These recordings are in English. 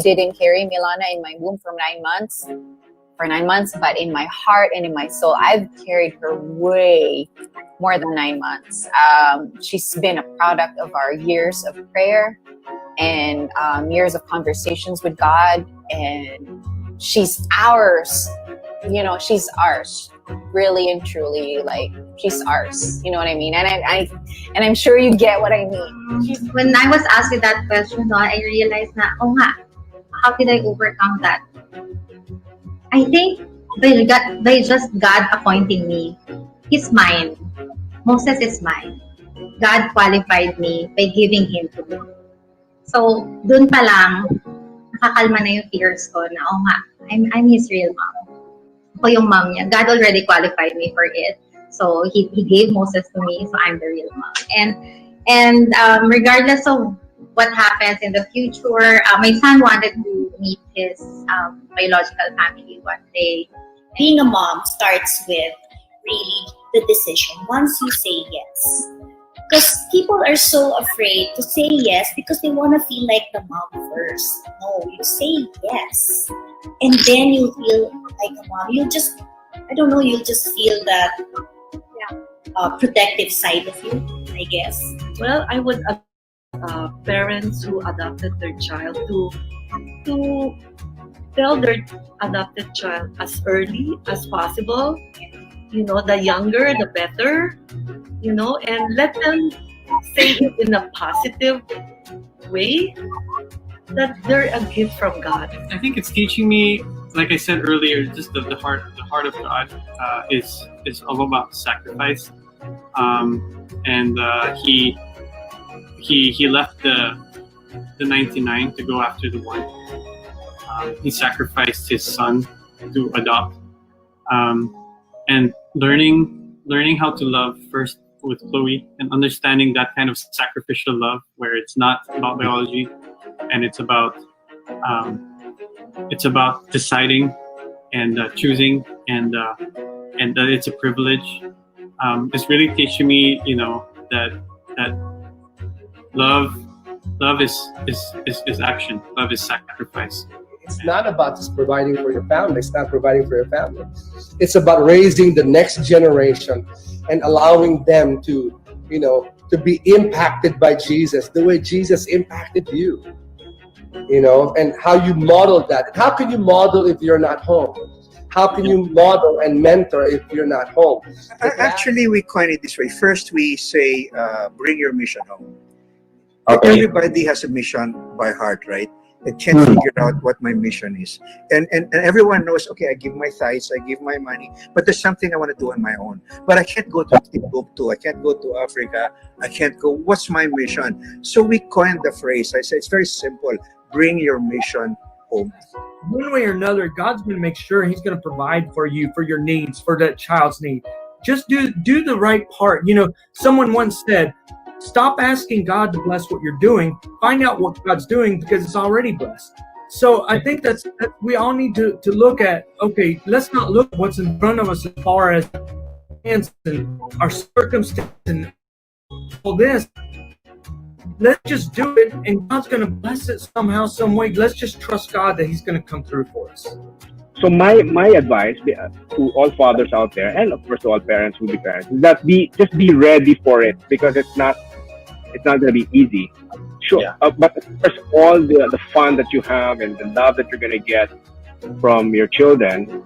didn't carry Milana in my womb for 9 months, but in my heart and in my soul, I've carried her way more than 9 months. She's been a product of our years of prayer and years of conversations with God, and she's ours. You know, she's ours, really and truly. Like, she's ours. You know what I mean? And I'm sure you get what I mean. When I was asking that question, no, I realized na, oh nga, how did I overcome that? I think by just God appointing me. He's mine. Moses is mine. God qualified me by giving him to me. So, dun pa lang, nakakalma na yung fears ko na, oh nga, I'm his real mom. Ako yung mom niya. God already qualified me for it. So, he gave Moses to me, so I'm the real mom. And regardless of what happens in the future, my son wanted to meet his biological family one day. Being a mom starts with really the decision once you say yes. Because people are so afraid to say yes because they want to feel like the mom first. No, you say yes. And then you feel like a mom. You'll just feel that protective side of you, I guess. Well, I would parents who adopted their child to tell their adopted child as early as possible. You know, the younger, the better. You know, and let them say it in a positive way that they're a gift from God. I think it's teaching me, like I said earlier, just the heart of God is all about sacrifice. And he left the 99 to go after the one. He sacrificed his son to adopt, and learning how to love first with Chloe, and understanding that kind of sacrificial love where it's not about biology and it's about deciding and choosing, and that it's a privilege. It's really teaching me, you know, that love is action. Love is sacrifice. It's not about just providing for your family. It's not providing for your family. It's about raising the next generation and allowing them to, you know, to be impacted by Jesus the way Jesus impacted you. You know, and how you model that. How can you model if you're not home? How can you model and mentor if you're not home? Actually, we coin it this way. First, we say, bring your mission home. Okay. Everybody has a mission by heart, right? I can't figure out what my mission is. And everyone knows, okay, I give my tithes, I give my money, but there's something I want to do on my own. But I can't go to Timbuktu, I can't go to Africa, I can't go, what's my mission? So we coined the phrase. I said, it's very simple. Bring your mission home. One way or another, God's going to make sure he's going to provide for you, for your needs, for that child's need. Just do the right part. You know, someone once said, stop asking God to bless what you're doing. Find out what God's doing because it's already blessed. So I think that we all need to look at, okay, let's not look what's in front of us as far as our circumstance and all this. Let's just do it, and God's going to bless it somehow, some way. Let's just trust God that he's going to come through for us. So my advice to all fathers out there, and of course to all parents who be parents, is that just be ready for it, because it's not going to be easy. Sure, yeah. But of course, all the fun that you have and the love that you're going to get from your children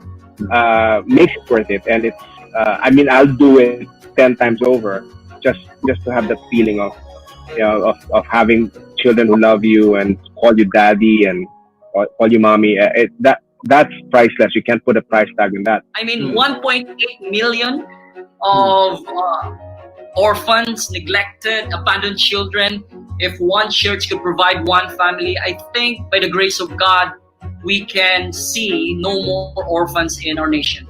makes it worth it. And it's I mean, I'll do it 10 times over just to have that feeling of, you know, of having children who love you and call you daddy and call you mommy. That's priceless. You can't put a price tag on that. I mean, 1.8 million of orphans, neglected, abandoned children. If one church could provide one family, I think by the grace of God, we can see no more orphans in our nation.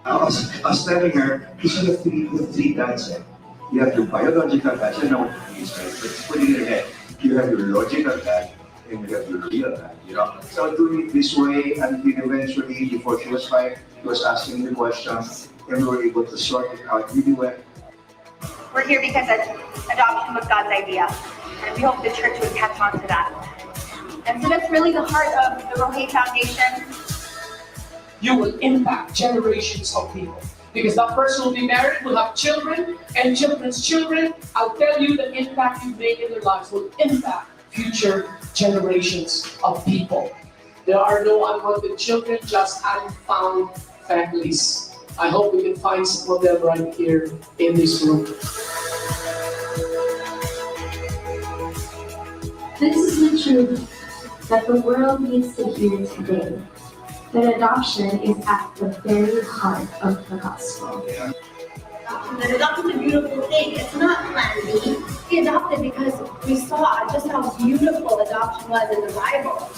I was telling her, these are the three dads. Eh. You have your biological dad, you know what it means, right? Let's put it in your head. You have your logical dad, and you have your real dad, you know? So doing it this way until eventually, before she was 5, she was asking the question, and we were able to sort it out really well. We're here because adoption was God's idea, and we hope the church would catch on to that. And so that's really the heart of the Rohe Foundation. You will impact generations of people. Because that person will be married, will have children, and children's children. I'll tell you, the impact you make in their lives will impact future generations of people. There are no unwanted children, just unfound families. I hope we can find some of them right here in this room. This is the truth that the world needs to hear today. That adoption is at the very heart of the gospel. That adoption is a beautiful thing. It's not plan B. We adopted because we saw just how beautiful adoption was in the Bible.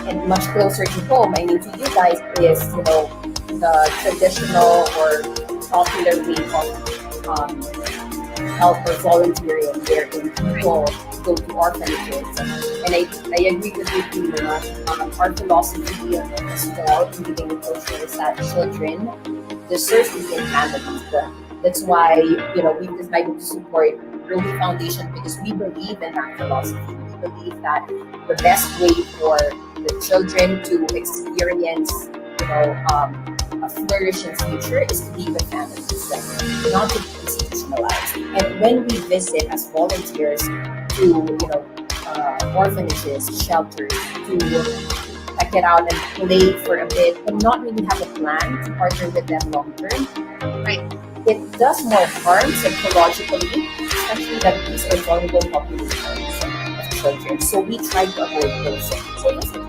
And much closer to home, I mean, to you guys is, the traditional or popular way of help or volunteering wherein people go to orphanages. And I agree with you, Tina. Our philosophy as well in giving the culture is that children deserve to be in families. That's why, we've decided to support Rohe Foundation because we believe in that philosophy. We believe that the best way for the children to experience, a flourishing future is to be with families, not to be institutionalized. And when we visit as volunteers to, orphanages, shelters, to check it out and play for a bit and not really have a plan to partner with them long term, right? It does more harm psychologically, especially that these are vulnerable populations of children. So we try to avoid those things. So that's it.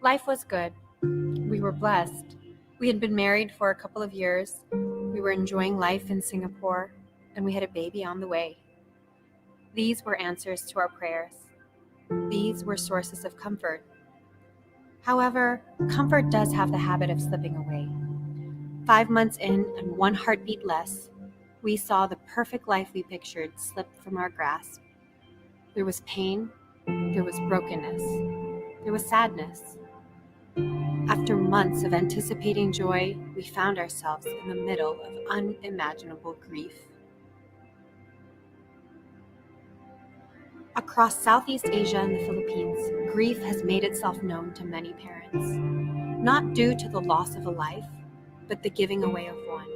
Life was good. We were blessed. We had been married for a couple of years. We were enjoying life in Singapore, and we had a baby on the way. These were answers to our prayers. These were sources of comfort. However, comfort does have the habit of slipping away. 5 months in and 1 heartbeat less, we saw the perfect life we pictured slip from our grasp. There was pain, there was brokenness, there was sadness. After months of anticipating joy, we found ourselves in the middle of unimaginable grief. Across Southeast Asia and the Philippines, grief has made itself known to many parents, not due to the loss of a life, but the giving away of one.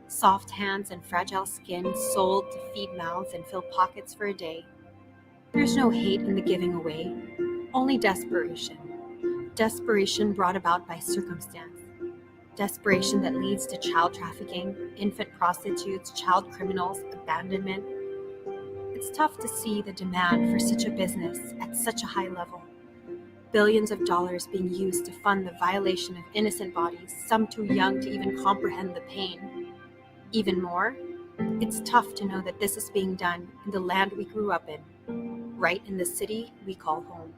Soft hands and fragile skin sold to feed mouths and fill pockets for a day. There's no hate in the giving away, only desperation. Desperation brought about by circumstance. Desperation that leads to child trafficking, infant prostitutes, child criminals, abandonment. It's tough to see the demand for such a business at such a high level. Billions of dollars being used to fund the violation of innocent bodies, some too young to even comprehend the pain. Even more, it's tough to know that this is being done in the land we grew up in, right in the city we call home.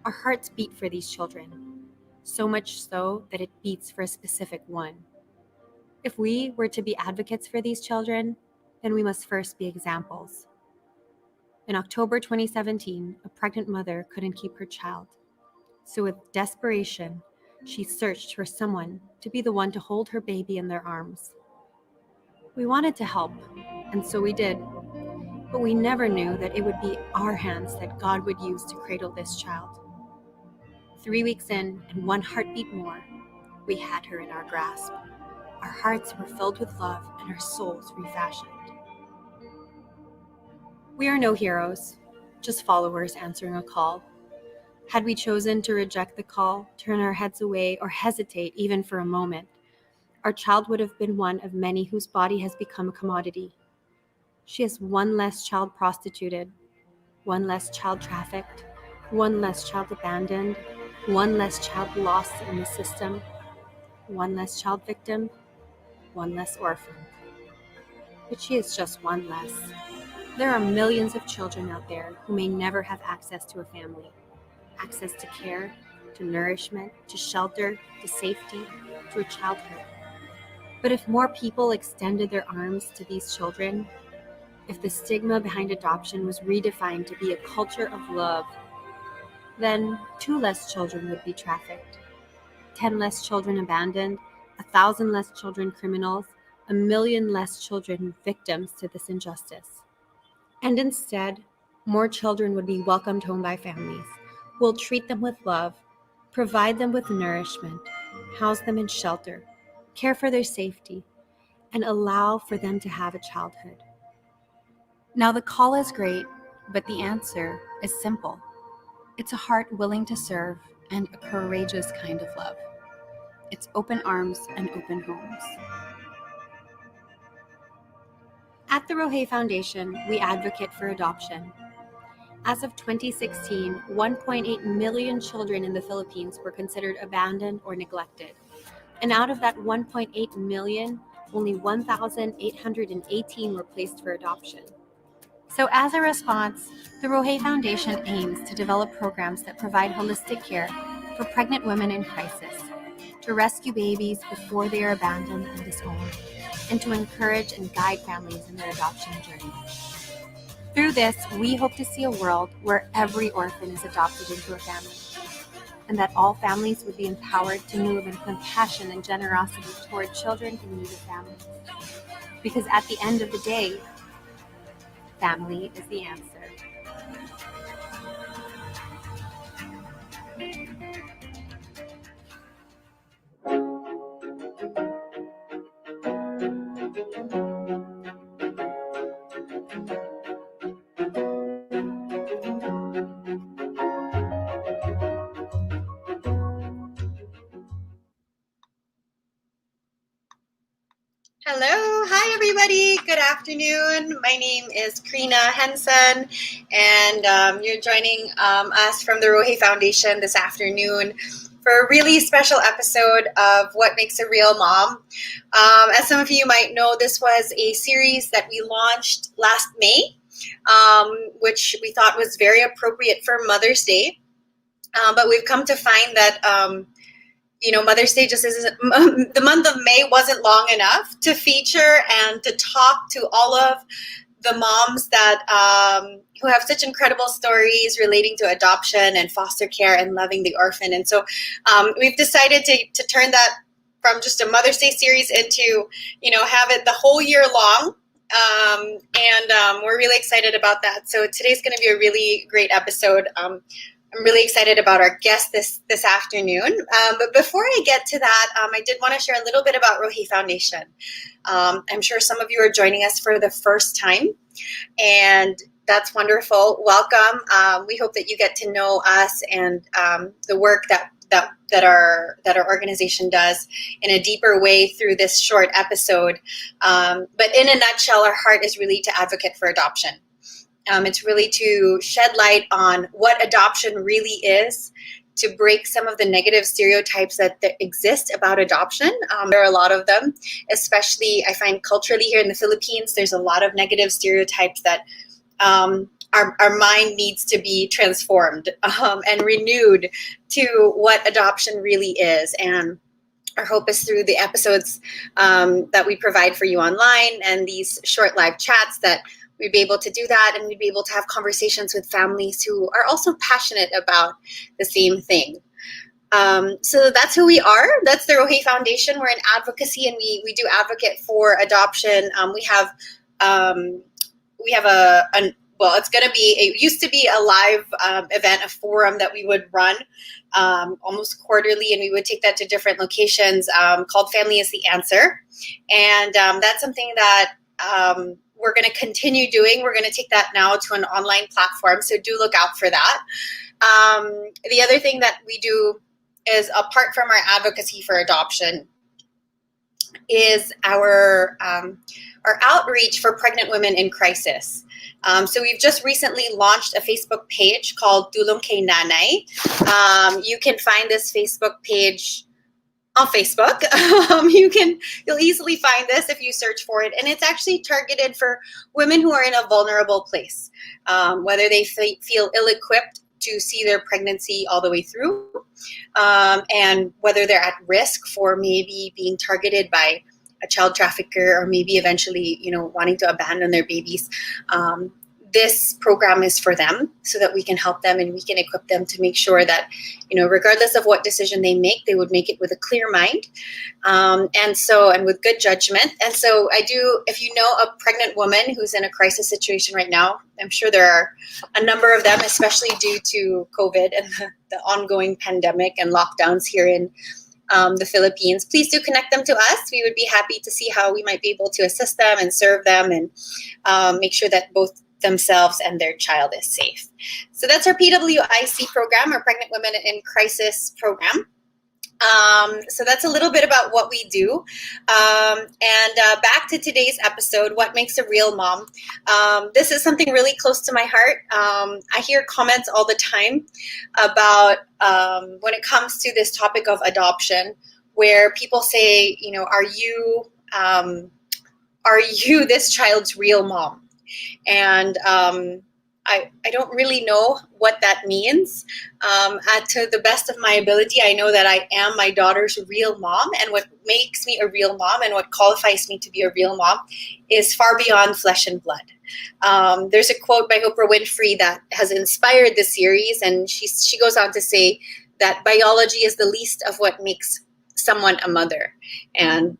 Our hearts beat for these children, so much so that it beats for a specific one. If we were to be advocates for these children, then we must first be examples. In October 2017, a pregnant mother couldn't keep her child. So with desperation, she searched for someone to be the one to hold her baby in their arms. We wanted to help, and so we did. But we never knew that it would be our hands that God would use to cradle this child. 3 weeks in, and one heartbeat more, we had her in our grasp. Our hearts were filled with love and our souls refashioned. We are no heroes, just followers answering a call. Had we chosen to reject the call, turn our heads away, or hesitate even for a moment, our child would have been one of many whose body has become a commodity. She is one less child prostituted, one less child trafficked, one less child abandoned, one less child lost in the system, one less child victim, one less orphan. But she is just one less. There are millions of children out there who may never have access to a family, access to care, to nourishment, to shelter, to safety, to a childhood. But if more people extended their arms to these children, if the stigma behind adoption was redefined to be a culture of love, then 2 less children would be trafficked, 10 less children abandoned, 1,000 less children criminals, 1 million less children victims to this injustice. And instead, more children would be welcomed home by families who will treat them with love, provide them with nourishment, house them in shelter, care for their safety, and allow for them to have a childhood. Now, the call is great, but the answer is simple. It's a heart willing to serve and a courageous kind of love. It's open arms and open homes. At the Rohe Foundation, we advocate for adoption. As of 2016, 1.8 million children in the Philippines were considered abandoned or neglected. And out of that 1.8 million, only 1,818 were placed for adoption. So as a response, the Rohe Foundation aims to develop programs that provide holistic care for pregnant women in crisis, to rescue babies before they are abandoned and disowned, and to encourage and guide families in their adoption journey. Through this, we hope to see a world where every orphan is adopted into a family, and that all families would be empowered to move in compassion and generosity toward children in need of families. Because at the end of the day, family is the answer. Hello, hi everybody. Good afternoon. My name is Krina Henson, and you're joining us from the Rohe Foundation this afternoon for a really special episode of What Makes a Real Mom. As some of you might know, this was a series that we launched last May, which we thought was very appropriate for Mother's Day. But we've come to find that Mother's Day just isn't, the month of May wasn't long enough to feature and to talk to all of the moms that who have such incredible stories relating to adoption and foster care and loving the orphan. And so we've decided to turn that from just a Mother's Day series into, have it the whole year long. And we're really excited about that. So today's going to be a really great episode. I'm really excited about our guest this afternoon. But before I get to that, I did want to share a little bit about Rohe Foundation. I'm sure some of you are joining us for the first time, and that's wonderful. Welcome. We hope that you get to know us and the work that our organization does in a deeper way through this short episode. But in a nutshell, our heart is really to advocate for adoption. It's really to shed light on what adoption really is, to break some of the negative stereotypes that exist about adoption. There are a lot of them, especially I find culturally here in the Philippines, there's a lot of negative stereotypes that our mind needs to be transformed and renewed to what adoption really is. And our hope is through the episodes that we provide for you online and these short live chats that we'd be able to do that, and we'd be able to have conversations with families who are also passionate about the same thing. So that's who we are. That's the Rohe Foundation. We're in advocacy, and we do advocate for adoption. We have it's going to be, it used to be a live event, a forum that we would run almost quarterly, and we would take that to different locations called Family is the Answer. And that's something that we're going to continue doing. We're going to take that now to an online platform, so do look out for that. The other thing that we do is, apart from our advocacy for adoption, is our outreach for pregnant women in crisis. So we've just recently launched a Facebook page called Tulong Kay Nanay. You can find this Facebook page on Facebook. You'll easily find this if you search for it, and it's actually targeted for women who are in a vulnerable place, whether they feel ill-equipped to see their pregnancy all the way through, and whether they're at risk for maybe being targeted by a child trafficker, or maybe eventually, wanting to abandon their babies. This program is for them, so that we can help them and we can equip them to make sure that, regardless of what decision they make, they would make it with a clear mind, and with good judgment. And so if you know a pregnant woman who's in a crisis situation right now, I'm sure there are a number of them, especially due to COVID and the ongoing pandemic and lockdowns here in the Philippines, please do connect them to us. We would be happy to see how we might be able to assist them and serve them, and make sure that both themselves and their child is safe. So that's our PWIC program, our Pregnant Women in Crisis program. So that's a little bit about what we do. And back to today's episode, what makes a real mom? This is something really close to my heart. I hear comments all the time about when it comes to this topic of adoption, where people say, are you this child's real mom? And I don't really know what that means. To the best of my ability, I know that I am my daughter's real mom, and what makes me a real mom and what qualifies me to be a real mom is far beyond flesh and blood. There's a quote by Oprah Winfrey that has inspired the series, and she goes on to say that biology is the least of what makes someone a mother. And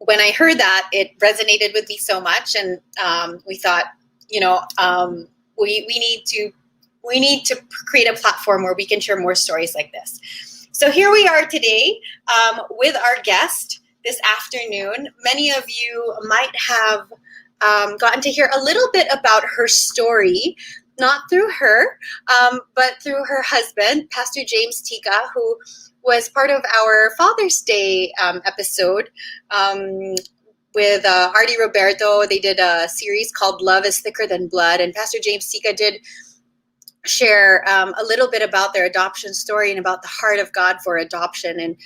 when I heard that, it resonated with me so much, and we thought, we need to create a platform where we can share more stories like this. So here we are today with our guest this afternoon. Many of you might have gotten to hear a little bit about her story, not through her, but through her husband, Pastor James Tica, who was part of our Father's Day episode with Artie Roberto. They did a series called Love is Thicker Than Blood, and Pastor James Tica did share a little bit about their adoption story and about the heart of God for adoption. And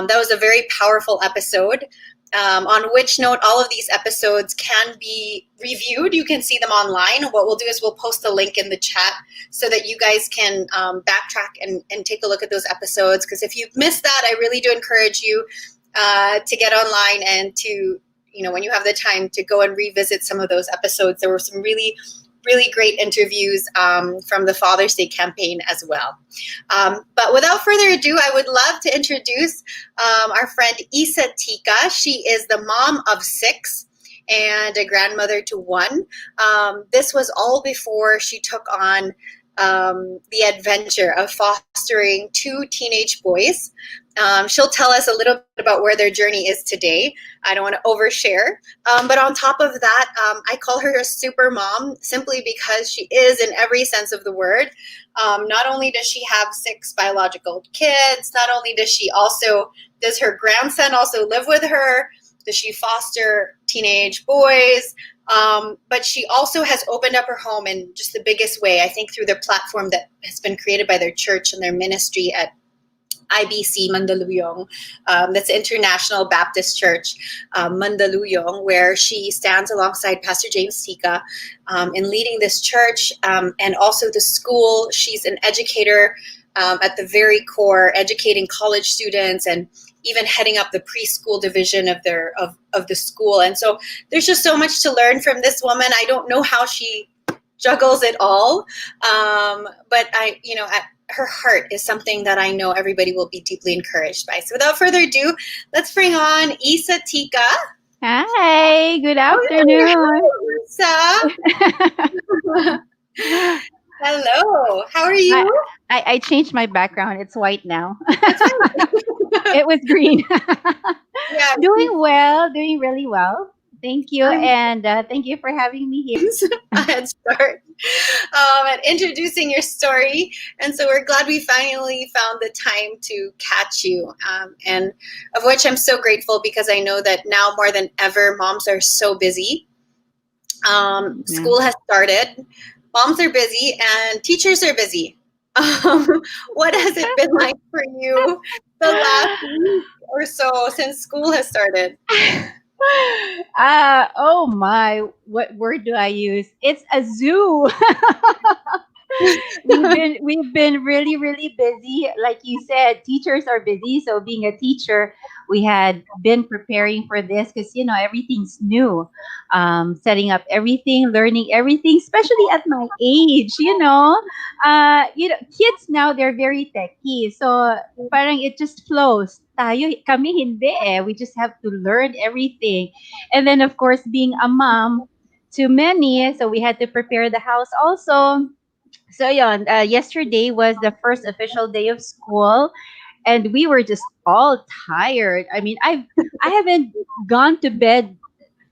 that was a very powerful episode. On which note, all of these episodes can be reviewed. You can see them online. What we'll do is we'll post a link in the chat so that you guys can backtrack and take a look at those episodes. Because if you've missed that, I really do encourage you to get online and to, when you have the time, to go and revisit some of those episodes. There were some really great interviews from the Father's Day campaign as well. But without further ado, I would love to introduce our friend Issa Tica. She is the mom of 6 and a grandmother to 1. This was all before she took on the adventure of fostering two teenage boys. She'll tell us a little bit about where their journey is today. I don't want to overshare. But on top of that, I call her a super mom simply because she is in every sense of the word. Not only does she have 6 biological kids, not only does her grandson also live with her, does she foster teenage boys, but she also has opened up her home in just the biggest way, I think, through the platform that has been created by their church and their ministry at IBC Mandaluyong. That's International Baptist Church, Mandaluyong, where she stands alongside Pastor James Tica in leading this church and also the school. She's an educator at the very core, educating college students and even heading up the preschool division of the school. And so there's just so much to learn from this woman. I don't know how she juggles it all, but her heart is something that I know everybody will be deeply encouraged by. So without further ado, let's bring on Issa Tica. Hi, good afternoon. Issa. Hello, how are you? I changed my background. It's white now. It was green. Yeah. Doing well, doing really well. Thank you. And thank you for having me here. A head start at introducing your story. And so we're glad we finally found the time to catch you, and of which I'm so grateful because I know that now more than ever, moms are so busy. School has started. Moms are busy and teachers are busy. What has it been like for you the last week or so since school has started? Oh my, what word do I use? It's a zoo. we've been really really busy, like you said. Teachers are busy, so being a teacher, we had been preparing for this because everything's new, setting up everything, learning everything, especially at my age. Kids now, they're very techy, so parang it just flows. Kami hindi eh. We just have to learn everything, and then of course being a mom to many, so we had to prepare the house also. So yesterday was the first official day of school, and we were just all tired. I mean, I haven't gone to bed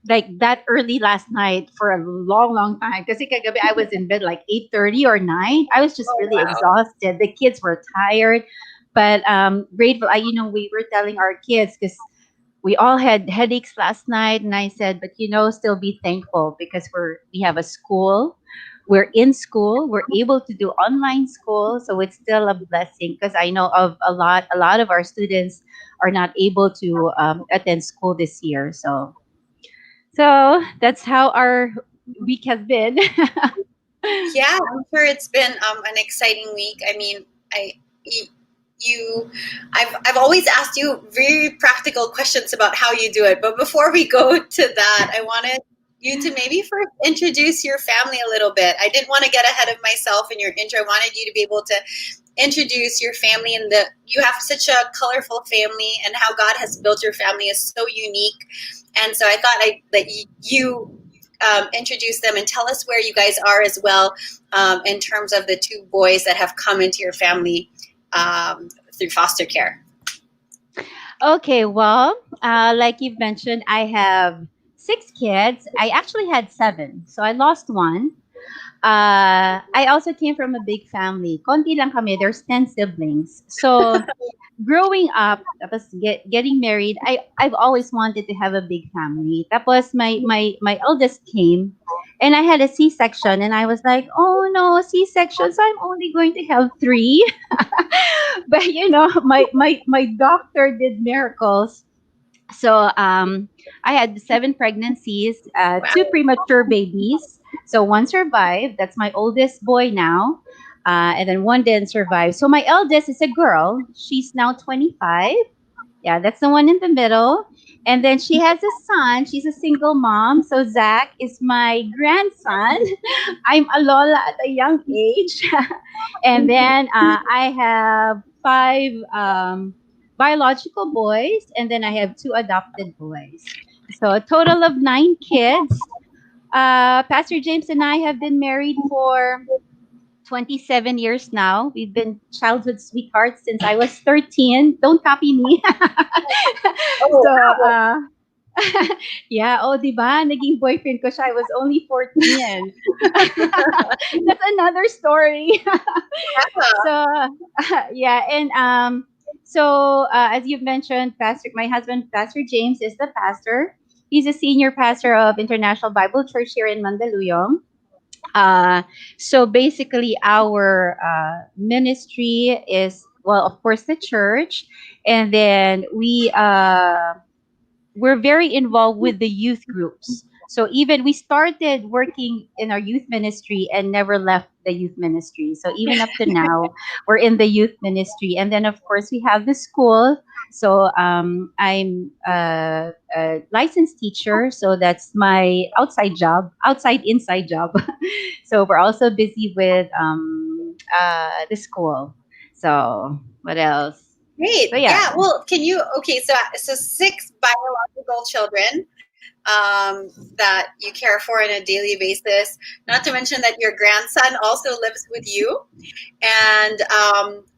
like that early last night for a long, long time. Because I was in bed like 8:30 or 9. I was just really exhausted. The kids were tired, but grateful. We were telling our kids because we all had headaches last night, and I said, but still be thankful because we have a school. We're in school. We're able to do online school, so it's still a blessing because I know of a lot of our students are not able to attend school this year. So that's how our week has been. Yeah, I'm sure it's been an exciting week. I mean, I've always asked you very practical questions about how you do it, but before we go to that, I wanted you to maybe first introduce your family a little bit. I didn't want to get ahead of myself in your intro. I wanted you to be able to introduce your family, and you have such a colorful family, and how God has built your family is so unique. And so I thought that you introduce them and tell us where you guys are as well, in terms of the 2 boys that have come into your family through foster care. Okay, well, like you've mentioned, I have 6 kids. I actually had 7, so I lost 1. I also came from a big family. Konti lang kami. There's 10 siblings. So growing up, tapos getting married, I've always wanted to have a big family. Tapos my eldest came, and I had a C-section, and I was like, oh no, C-section, so I'm only going to have 3. But my doctor did miracles. So I had 7 pregnancies, 2 premature babies. So 1 survived. That's my oldest boy now. And then 1 didn't survive. So my eldest is a girl. She's now 25. Yeah, that's the one in the middle. And then she has a son. She's a single mom. So Zach is my grandson. I'm a Lola at a young age. And then I have 5 biological boys. And then I have 2 adopted boys. So a total of 9 kids. Pastor James and I have been married for 27 years now. We've been childhood sweethearts since I was 13. Don't copy me. Oh, So, wow. yeah, oh, di ba? Naging boyfriend ko siya. I was only 14. That's another story. Yeah. So, yeah, and so as you've mentioned, Pastor, my husband, Pastor James, is the pastor. He's a senior pastor of International Bible Church here in Mandaluyong. Uh, so basically, our ministry is, well, of course, the church, and then we're very involved with the youth groups. So even we started working in our youth ministry and never left the youth ministry. So even up to now, we're in the youth ministry. And then, of course, we have the school. So I'm a licensed teacher. So that's my outside job, outside inside job. So we're also busy with the school. So what else? Great. So yeah. Yeah. Well, can you? Okay. So six biological children that you care for on a daily basis. Not to mention that your grandson also lives with you, and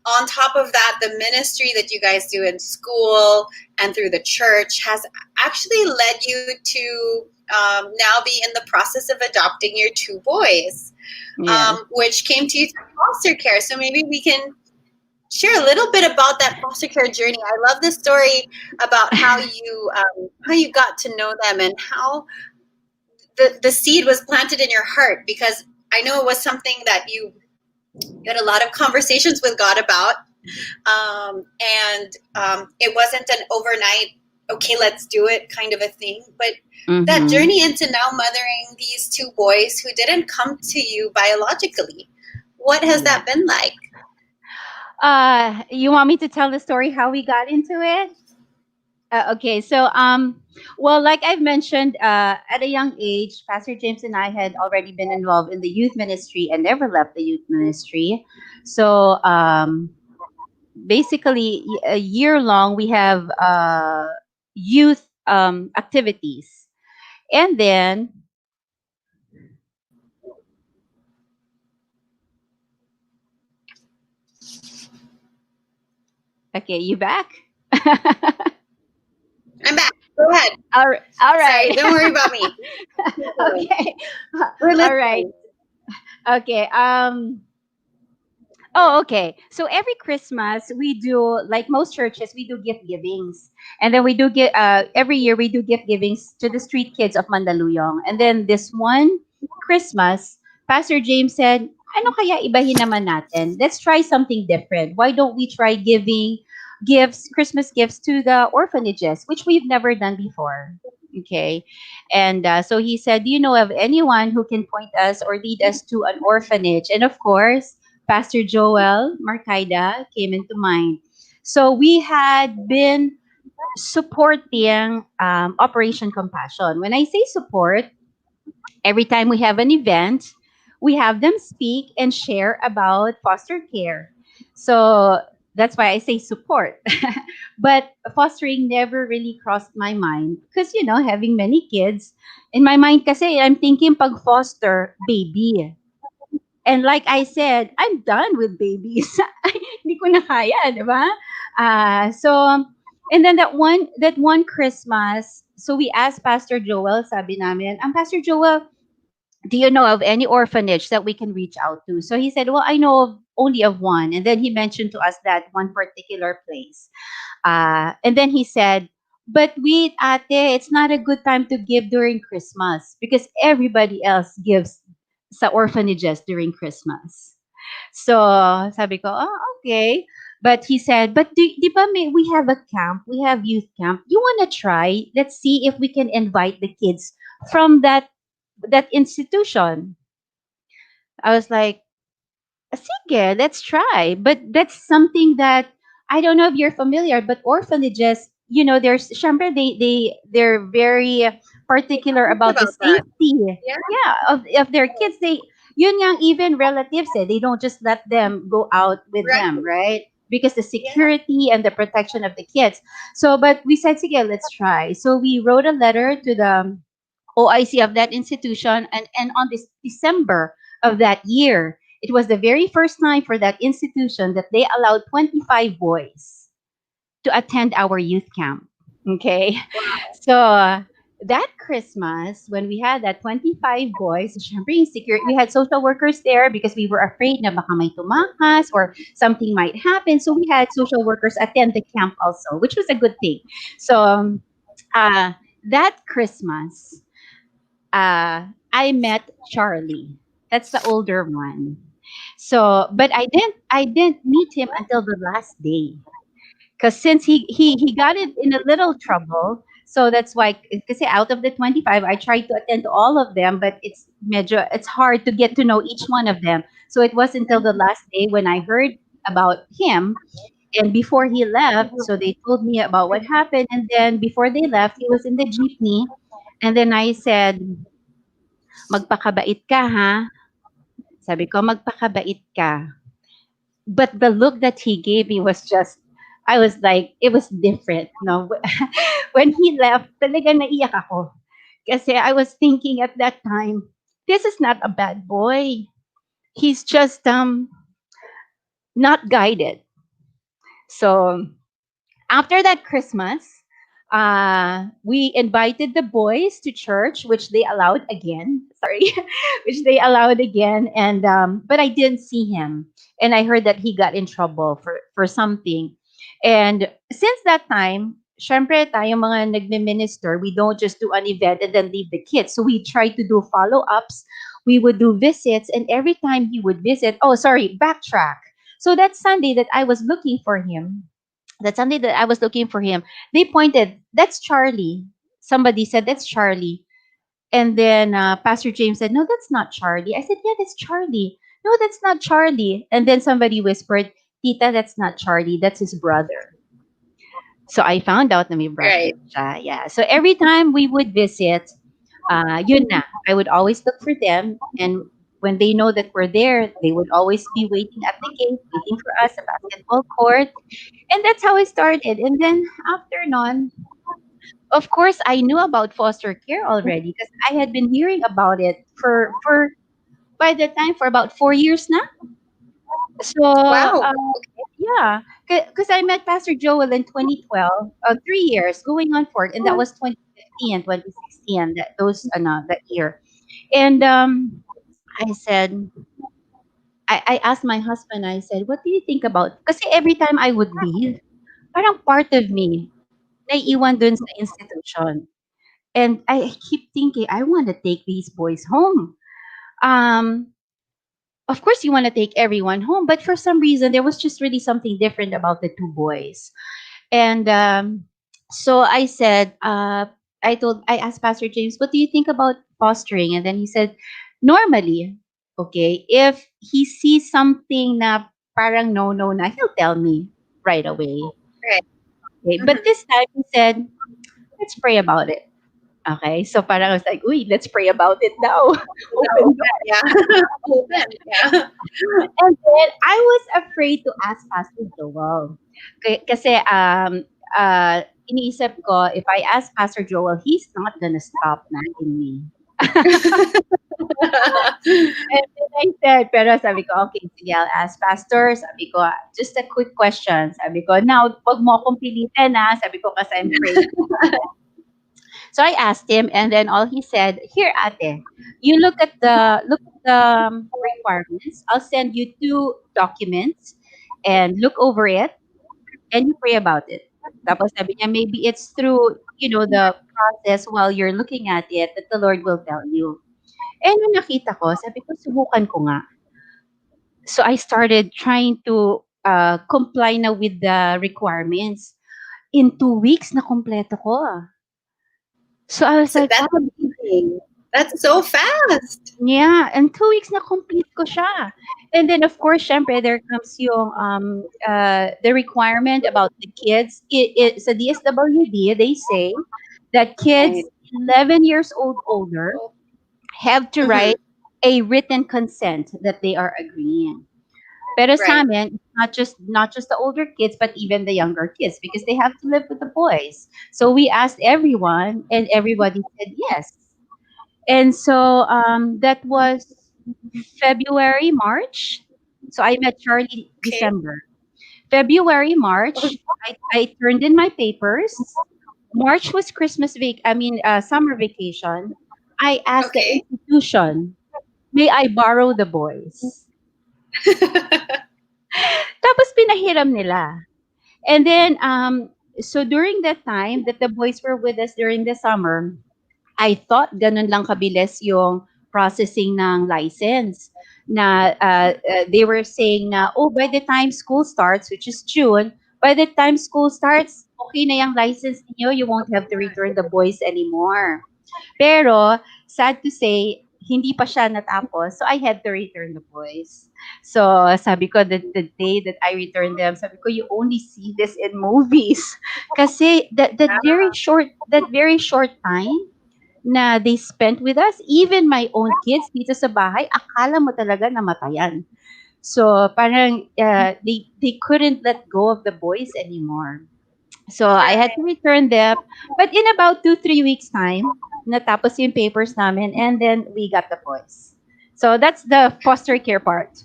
on top of that, the ministry that you guys do in school and through the church has actually led you to now be in the process of adopting your two boys, Yeah. which came to you through foster care. So maybe we can share a little bit about that foster care journey. I love the story about how you got to know them and how the seed was planted in your heart, because I know it was something that you had a lot of conversations with God about, and it wasn't an overnight, okay, let's do it kind of a thing. But that Mm-hmm. journey into now mothering these two boys who didn't come to you biologically, what has Yeah. that been like? You want me to tell the story how we got into it? Okay, so well, like I've mentioned, at a young age, Pastor James and I had already been involved in the youth ministry and never left the youth ministry. So basically, a year long, we have youth activities, and then okay, you back? I'm back. Go ahead. All Sorry, right. don't worry about me. Okay. We're All right. listening. Okay. Oh, okay. So every Christmas we do, like most churches, we do gift givings, and then we do get every year we do gift givings to the street kids of Mandaluyong. And then this one Christmas, Pastor James said, "Ano kaya ibahin naman natin? Let's try something different. Why don't we try giving gifts, Christmas gifts to the orphanages, which we've never done before?" Okay, and so he said, "Do you know of anyone who can point us or lead us to an orphanage?" And of course, Pastor Joel Marcaida came into mind. So we had been supporting Operation Compassion. When I say support, every time we have an event, we have them speak and share about foster care. So that's why I say support. But fostering never really crossed my mind because, having many kids, in my mind kasi, I'm thinking pag foster, baby. And like I said, I'm done with babies. Hindi ko na kaya, di ba? So, and then that one Christmas, so we asked Pastor Joel, sabi namin, Pastor Joel, do you know of any orphanage that we can reach out to? So he said, well, I know only of one. And then he mentioned to us that one particular place. And then he said, but wait, ate, it's not a good time to give during Christmas because everybody else gives sa orphanages during Christmas. So, sabi ko, oh, okay. But he said, but di ba we have a camp, we have youth camp. You want to try? Let's see if we can invite the kids from that institution. I was like, sige, let's try. But that's something that I don't know if you're familiar, but orphanages, there's syempre they're very particular about the About that. safety. Yeah. Yeah, of their kids. Yun yang even relatives they don't just let them go out with Right. them, right? Because the Yeah. security and the protection of the kids. So, but we said, sige, let's try. So we wrote a letter to the OIC of that institution and on this December of that year. It was the very first time for that institution that they allowed 25 boys to attend our youth camp. Okay. So that Christmas, when we had that 25 boys, syempre insecure, we had social workers there because we were afraid na baka may tumakas or something might happen. So we had social workers attend the camp also, which was a good thing. So uh, that Christmas, I met Charlie. That's the older one. So, but I didn't meet him until the last day because since he got it in a little trouble, so that's why, because out of the 25 I tried to attend to all of them, but it's hard to get to know each one of them. So it was until the last day when I heard about him, and before he left, so they told me about what happened, and then before they left, he was in the jeepney, and then I said, magpakabait ka ha, sabi ko magpakabait ka. But the look that he gave me was just, I was like, it was different. No, when he left, talaga naiyak ako. Kasi I was thinking at that time, this is not a bad boy. He's just not guided. So after that Christmas, we invited the boys to church, which they allowed again. Sorry, which they allowed again, and but I didn't see him, and I heard that he got in trouble for something, and since that time. Syempre, tayo mga nagme-minister, we don't just do an event and then leave the kids. So we try to do follow-ups. We would do visits, and every time he would visit, oh, sorry, backtrack. So that Sunday that I was looking for him, they pointed, that's Charlie. Somebody said, that's Charlie. And then Pastor James said, no, that's not Charlie. I said, yeah, that's Charlie. No, that's not Charlie. And then somebody whispered, Tita, that's not Charlie. That's his brother. So I found out na may brother Right. siya. Yeah. So every time we would visit, yun na, I would always look for them. And when they know that we're there, they would always be waiting at the gate, waiting for us at basketball court. And that's how I started. And then after non, of course, I knew about foster care already because I had been hearing about it for by the time for about 4 years now. So Wow. yeah, because I met Pastor Joel in 2012, 3 years going on 4, and that was 2015 and 2016. That year, and I said. I asked my husband, I said, what do you think about? Because every time I would leave, parang part of me, naiiwan dun sa institution. And I keep thinking, I want to take these boys home. Um, of course, you want to take everyone home, but for some reason, there was just really something different about the two boys. And so I said, I asked Pastor James, what do you think about fostering? And then he said, normally, okay, if he sees something na parang no na, he'll tell me right away. Right. Okay, but this time he said, let's pray about it. Okay, so parang I was like, uy, let's pray about it now. Open door. Yeah. Open. Yeah. And then I was afraid to ask Pastor Joel. Kasi iniisip ko, if I ask Pastor Joel, he's not gonna stop nagging me. And then I said, pero sabi ko, okay, sige, I'll ask Pastor. Sabi ko, just a quick question. Sabi ko, now, wag mo akong pilitin ha. Sabi ko, kasi I'm praying. So I asked him, and then all he said, "Here, ate, you look at the requirements. I'll send you 2 documents, and look over it, and you pray about it." Tapos sabi niya, maybe it's through the process while you're looking at it that the Lord will tell you. And nung nakita ko, sabi ko, subukan ko nga. So I started trying to comply na with the requirements. In 2 weeks, na kompleto ko. So I was So like, that's oh, amazing. That's so fast. yeah, and 2 weeks na complete ko siya. And then of course, syempre, there comes yung the requirement about the kids. Sa DSWD, they say that kids Right. 11 years old older have to Mhm. write a written consent that they are agreeing. Pero sa Right. amin, it's not just the older kids, but even the younger kids because they have to live with the boys. So we asked everyone, and everybody said yes. And so that was February, March. So I met Charlie Okay. December. February, March, I turned in my papers. March was summer vacation. I asked the Okay. institution, may I borrow the boys? Tapos pinahiram nila. And then, so during that time that the boys were with us during the summer, I thought ganun lang kabilis yung processing ng license. They were saying na, oh, by the time school starts, which is June, by the time school starts, okay na yung license niyo, you won't have to return the boys anymore. Pero, sad to say, hindi pa siya natapos. So, I had to return the boys. So, sabi ko, the day that I returned them, sabi ko, you only see this in movies. Kasi, that very short time na they spent with us, even my own kids dito sa bahay, akala mo talaga namatayan. So, parang, they couldn't let go of the boys anymore. So, I had to return them. But in about 2, 3 weeks time, natapos yung papers namin and then we got the boys. So, that's the foster care part.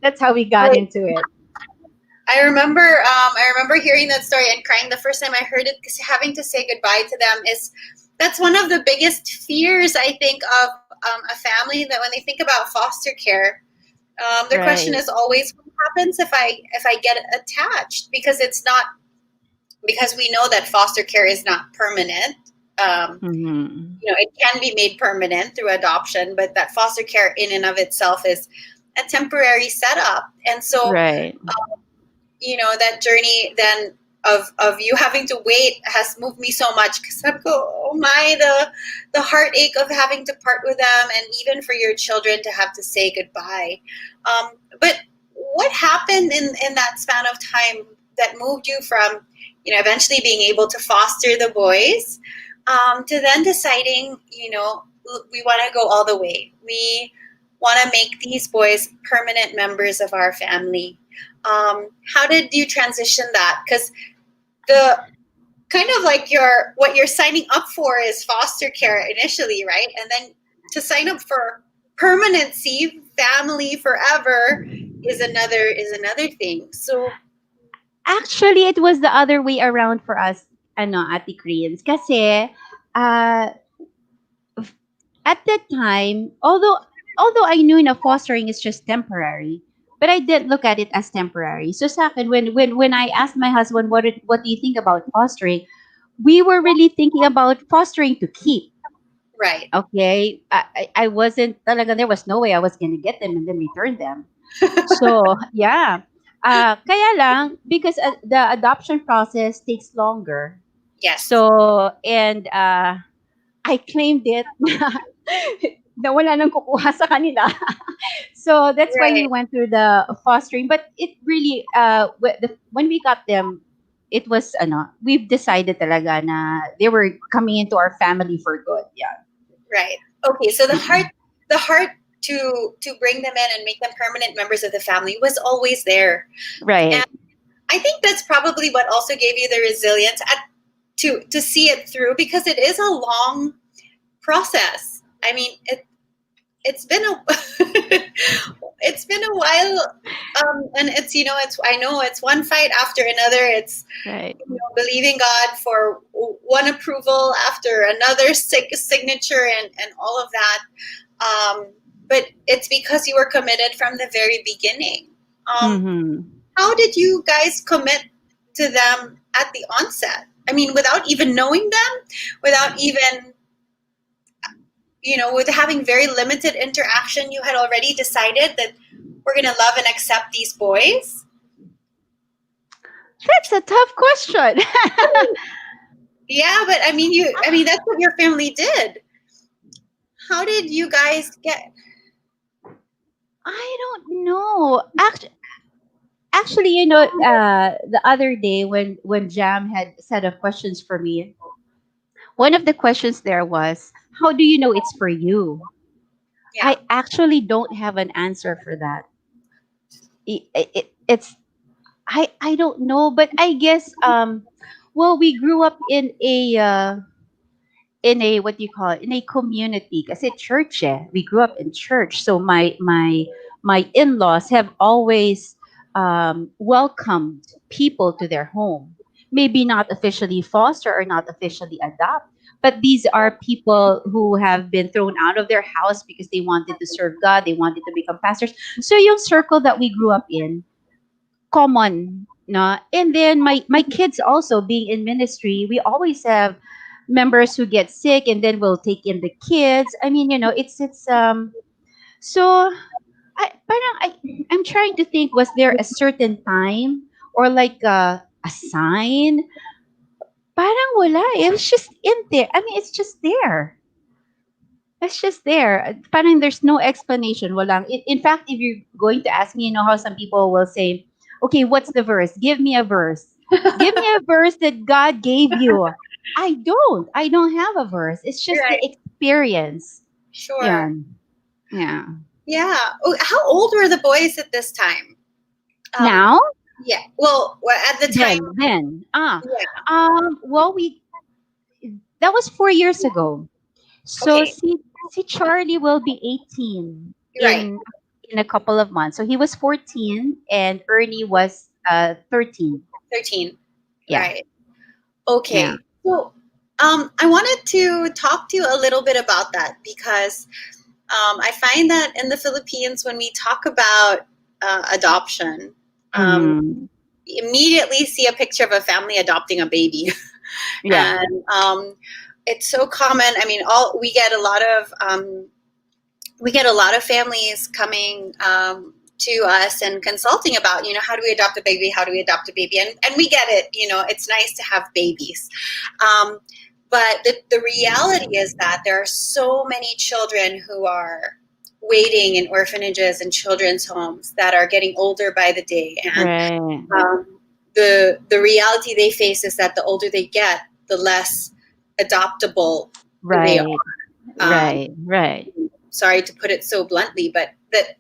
That's how we got into it. I remember hearing that story and crying the first time I heard it because having to say goodbye to them is that's one of the biggest fears I think of a family that when they think about foster care, their question Right. is always what happens if I get attached because we know that foster care is not permanent. Um, Mhm. it can be made permanent through adoption, but that foster care in and of itself is a temporary setup. And so Right. that journey then of you having to wait has moved me so much because I go, oh my, the heartache of having to part with them, and even for your children to have to say goodbye. But what happened in that span of time that moved you from eventually being able to foster the boys, to then deciding we want to go all the way, we want to make these boys permanent members of our family? How did you transition that? Because the kind of like what you're signing up for is foster care initially, right? And then to sign up for permanency, family forever, is another thing. So Actually, it was the other way around for us, Ate Koreans. Kasi, uh, at that time, although I knew na fostering is just temporary, but I didn't look at it as temporary. So sa akin, when I asked my husband what do you think about fostering, we were really thinking about fostering to keep. right. Okay, I wasn't talaga. There was no way I was gonna get them and then return them. So yeah, kaya lang because the adoption process takes longer. Yes. So and I claimed it na wala nang kukuha sa kanila. So that's why we Right. went through the fostering. But it really, when we got them, it was, we've decided talaga na they were coming into our family for good. Yeah. Right. Okay. So the heart to bring them in and make them permanent members of the family was always there. And Right. I think that's probably what also gave you the resilience to see it through, because it is a long process. I mean, it's been a it's been a while, and I know it's one fight after another. It's Right. believing God for one approval after another signature and all of that. But it's because you were committed from the very beginning. Mm-hmm. How did you guys commit to them at the onset? I mean, without even knowing them, without even, with having very limited interaction, you had already decided that we're going to love and accept these boys? That's a tough question. Yeah, but I mean, that's what your family did. How did you guys get? I don't know. Actually, the other day when Jam had a set of questions for me, one of the questions there was, "How do you know it's for you?" Yeah. I actually don't have an answer for that. It's I don't know, but I guess well, we grew up in a, what do you call it, in a community, kasi church eh. We grew up in church. So my in-laws have always welcomed people to their home. Maybe not officially foster or not officially adopt, but these are people who have been thrown out of their house because they wanted to serve God, they wanted to become pastors. So yung circle that we grew up in, common, no? And then my kids also being in ministry, we always have members who get sick, and then we'll take in the kids. I mean, it's so I'm trying to think, was there a certain time or like a sign? Parang wala. It was just in there. I mean, it's just there. It's just there. Parang there's no explanation. Walang. In fact, if you're going to ask me, you know how some people will say, okay, what's the verse? Give me a verse. Give me a verse that God gave you. I don't. I don't have a verse. It's just the Right. experience. Sure. Yeah. Yeah. Yeah. Oh, how old were the boys at this time? Now? Yeah. Well, at the time. Then. Yeah. Well, that was 4 years ago. So Okay. see Charlie will be 18 Right. in a couple of months. So he was 14 and Ernie was 13. 13. Yeah. Right. Okay. Yeah. So, I wanted to talk to you a little bit about that because I find that in the Philippines, when we talk about adoption, Mhm. immediately see a picture of a family adopting a baby. Yeah. And it's so common. I mean, we get a lot of families coming to us and consulting about, how do we adopt a baby? How do we adopt a baby? And we get it. It's nice to have babies. But the reality is that there are so many children who are waiting in orphanages and children's homes that are getting older by the day. And Right. the reality they face is that the older they get, the less adoptable they are. Right. Right. Sorry to put it so bluntly, but that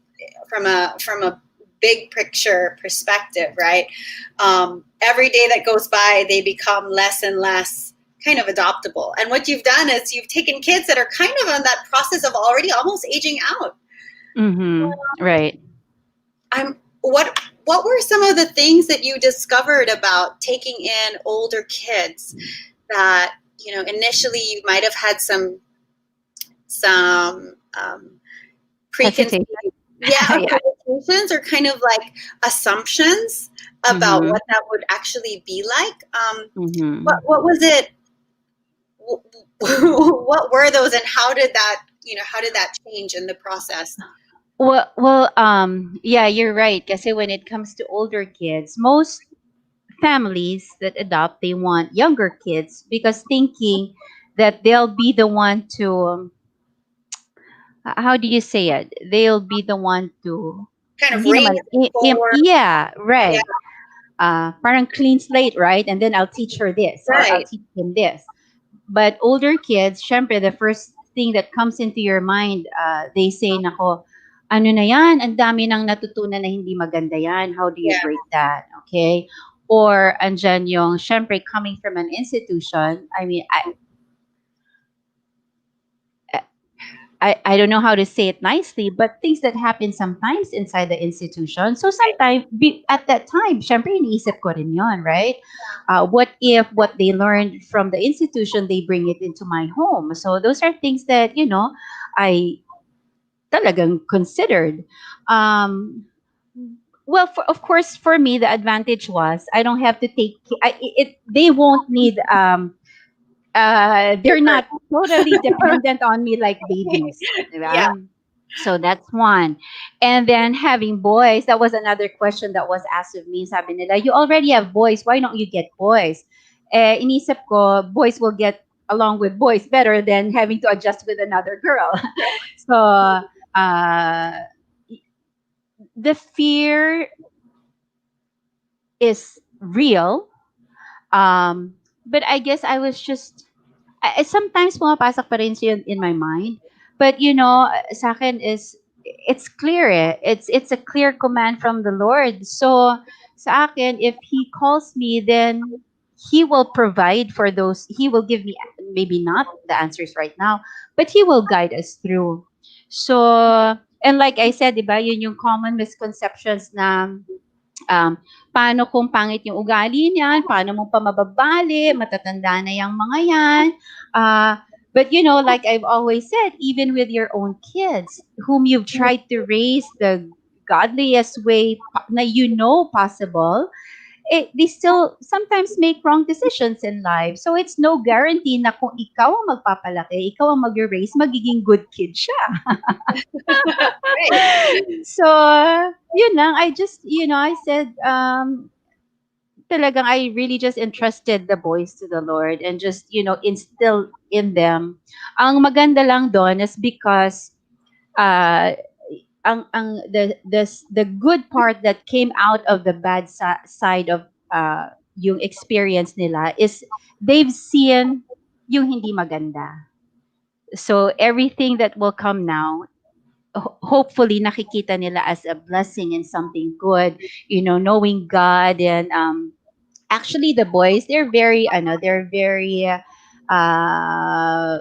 from a big picture perspective, right? Every day that goes by, they become less and less kind of adoptable. And what you've done is you've taken kids that are kind of on that process of already almost aging out. Mhm. Right. What were some of the things that you discovered about taking in older kids that initially you might have had some preconceived preconceptions or kind of like assumptions about Mhm. what that would actually be like? Mhm. What was it? What were those, and how did that change in the process? Well, yeah, you're right. Kasi when it comes to older kids, most families that adopt, they want younger kids because thinking that they'll be the one to how do you say it? They'll be the one to Kind of hindi raise naman it forward. yeah, Yeah. right. Parang clean slate, right? And then I'll teach her this or I'll Right. teach him this. But older kids, syempre, the first thing that comes into your mind, they say, nako, ano na yan? Ang dami nang natutunan na hindi maganda yan. How do you Yeah. break that? Okay? Or, andyan yung, syempre, coming from an institution, I mean, I don't know how to say it nicely, but things that happen sometimes inside the institution. So sometimes, at that time, syempre, iniisip ko rin yun, right? What if what they learned from the institution, they bring it into my home? So those are things that, I talagang considered. Well, of course, for me, the advantage was I don't have to take, they won't need, they're not totally dependent on me like babies. Yeah. Diba? So that's one. And then having boys, that was another question that was asked of me. Sabi nila, you already have boys, why don't you get boys? Inisip ko, boys will get along with boys better than having to adjust with another girl. So, the fear is real. But I guess I was just sometimes pumapasok pa rin siya in my mind. But sa akin is it's clear eh. It's a clear command from the Lord. So sa akin, if He calls me, then He will provide for those. He will give me maybe not the answers right now, but He will guide us through. So, and like I said, di ba, yun yung common misconceptions na um, paano kung pangit yung ugali niyan, paano mo pa mababali, matatanda na yung mga yan. But like I've always said, even with your own kids, whom you've tried to raise the godliest way na possible, they still sometimes make wrong decisions in life. So it's no guarantee na kung ikaw ang magpapalaki, ikaw ang mag-raise, magiging good kid siya. So, yun lang. I just, I said, talagang I really just entrusted the boys to the Lord and just, instill in them. Ang maganda lang doon is because uh, the good part that came out of the bad side of yung experience nila is they've seen yung hindi maganda. So everything that will come now, hopefully nakikita nila as a blessing and something good, knowing God. And actually the boys, they're uh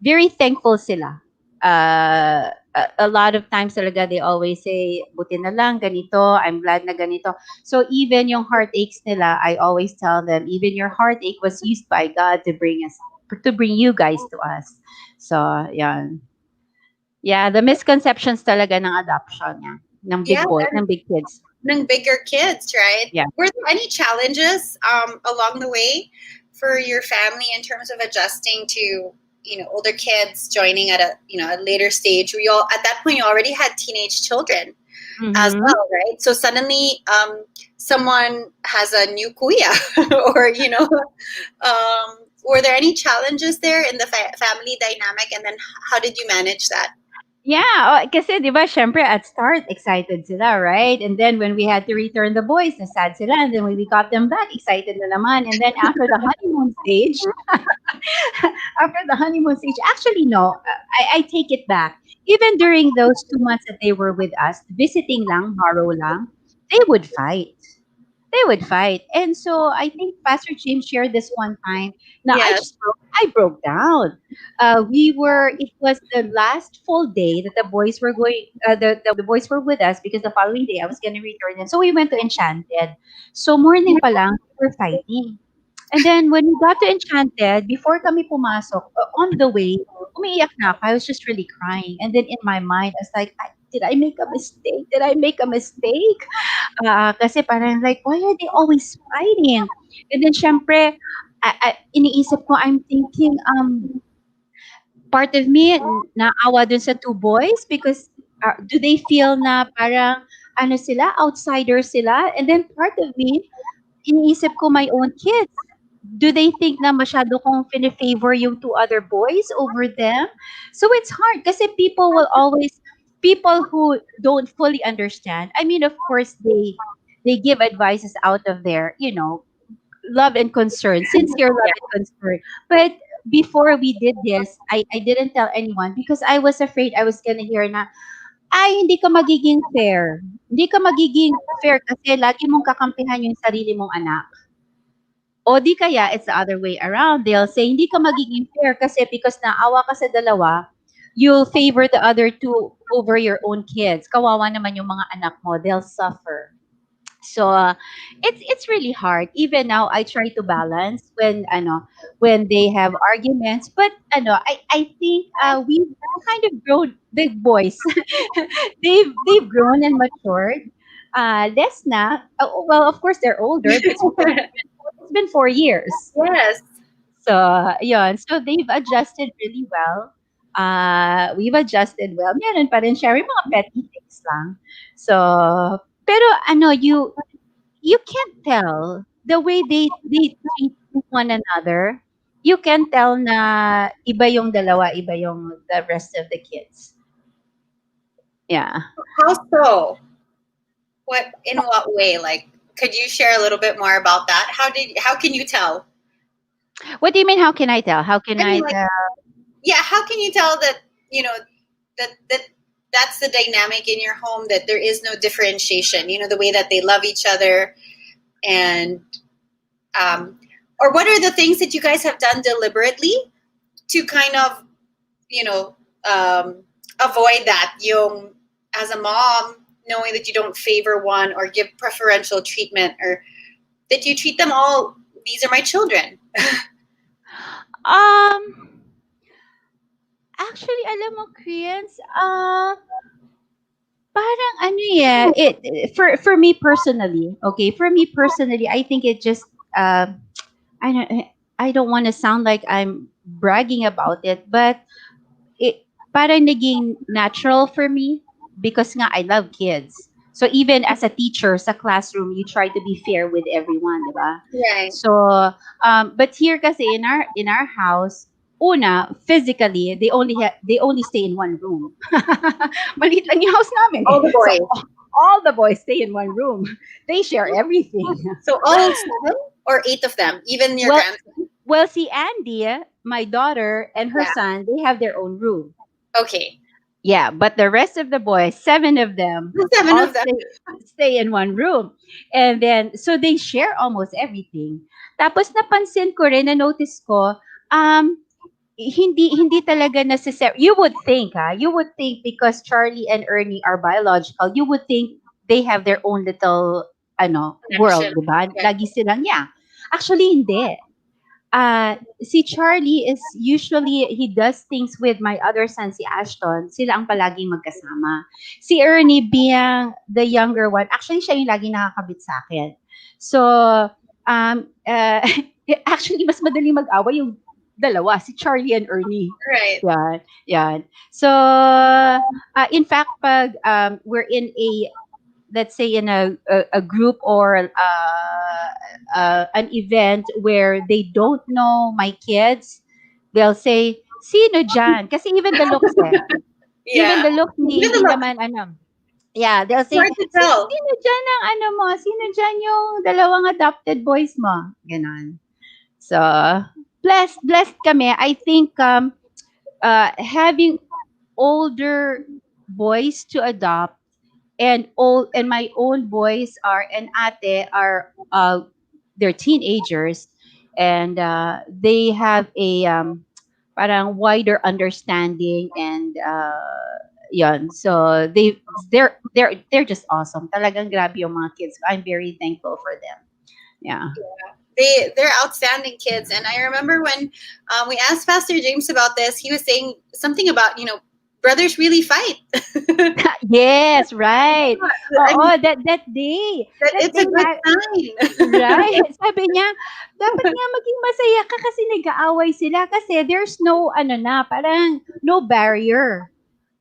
very thankful sila. A lot of times talaga they always say, buti na lang ganito, I'm glad na ganito. So even yung heartaches nila, I always tell them, even your heartache was used by God to bring you guys to us. So, yan. Yeah, the misconceptions talaga ng adoption, yeah, ng big Yeah, boy, ng big kids. ng bigger kids, right? Yeah. Were there any challenges along the way for your family in terms of adjusting to older kids joining at a later stage? We all at that point you already had teenage children as well, right? So suddenly someone has a new kuya, or were there any challenges there in the family dynamic, and then how did you manage that? Yeah, kasi 'di ba, syempre at start excited sila, right? And then when we had to return the boys, sad sila. And then when we got them back, excited na naman. And then after the honeymoon stage, actually no, I take it back. Even during those 2 months that they were with us, visiting lang, borrow lang, they would fight. And so I think Pastor James shared this one time. Now Yes. I broke down. It was the last full day that the boys were going, the boys were with us because the following day I was going to return them. So we went to Enchanted. So morning pa lang, we were fighting. And then when we got to Enchanted, before kami pumasok, on the way, umiiyak na ako. I was just really crying. And then in my mind, I was like, did I make a mistake? Did I make a mistake? Kasi parang like, why are they always fighting? And then syempre, iniisip ko, I'm thinking, part of me naawa dun sa two boys because do they feel na parang outsiders sila? And then part of me, iniisip ko my own kids. Do they think na masyado kong favor yung two other boys over them? So it's hard kasi people who don't fully understand. I mean, of course, they give advices out of their, love and concern, sincere love and concern. But before we did this, I didn't tell anyone because I was afraid I was gonna hear na, ay, hindi ka magiging fair. Hindi ka magiging fair kasi lagi mong kakampihan yung sarili mong anak. O di kaya, it's the other way around. They'll say, hindi ka magiging fair kasi because naawa ka sa dalawa, you'll favor the other two over your own kids. Kawawa naman yung mga anak mo. They'll suffer. So it's really hard. Even now, I try to balance when they have arguments. But I think we've kind of grown, big boys. they've grown and matured. Less na. Well, of course they're older, but it's been 4 years. Yes. So yun. So they've adjusted really well. We've adjusted well. Meron pa rin siya, yung mga petty things lang. So, pero you can't tell the way they treat one another. You can tell na iba yung dalawa, iba yung the rest of the kids. Yeah. How so? In what way? Like, could you share a little bit more about that? How can you tell? What do you mean? How can I tell? How can I tell? Yeah, how can you tell that that's the dynamic in your home, that there is no differentiation? The way that they love each other, and or what are the things that you guys have done deliberately to kind of, you know, avoid that, yung as a mom, knowing that you don't favor one or give preferential treatment, or that you treat them all, these are my children? Actually, alam mo, Krians, parang ano for me personally, okay, I think it just, I don't, I don't want to sound like I'm bragging about it, but it parang naging natural for me because nga I love kids. So even as a teacher sa classroom, you try to be fair with everyone, diba? Right. So, but here kasi in our house, una, physically, they only stay in one room. Maliit lang yung house namin. All the boys. So, all the boys stay in one room. They share everything. So all 7 or 8 of them, even your grandson? Well, see, Andy, my daughter, and her son, they have their own room. Okay. Yeah, but the rest of the boys, 7 of them, stay in one room. And then, so they share almost everything. Tapos napansin ko rin, na-notice ko, hindi talaga necessary. You would think because Charlie and Ernie are biological, you would think they have their own little, world, diba? Lagi silang, Actually, hindi. Si Charlie is usually, he does things with my other son, si Ashton. Sila ang palaging magkasama. Si Ernie, being the younger one, actually siya yung laging nakakabit sa akin. So, actually, mas madaling mag-away yung dalawa, si Charlie and Ernie. Right. Yan. So, in fact, pag we're in let's say in a group or an event where they don't know my kids, they'll say, "Sino dyan?" Kasi even the looks even the look, hindi naman they'll say, "Sino dyan ang mo? Sino dyan yung dalawang adopted boys mo?" Ganon. So, blessed kami. I think having older boys to adopt, and my own boys and ate are they're teenagers, and they have a parang wider understanding, and yon. So they're just awesome. Talagang grabe yung mga kids. I'm very thankful for them. Yeah. They're outstanding kids. And I remember when we asked Pastor James about this, he was saying something about, brothers really fight. Yes, right. That day. It's a good sign. Right. Sabi niya, dapat nga maging masaya ka kasi nag-aaway sila kasi there's no, parang no barrier.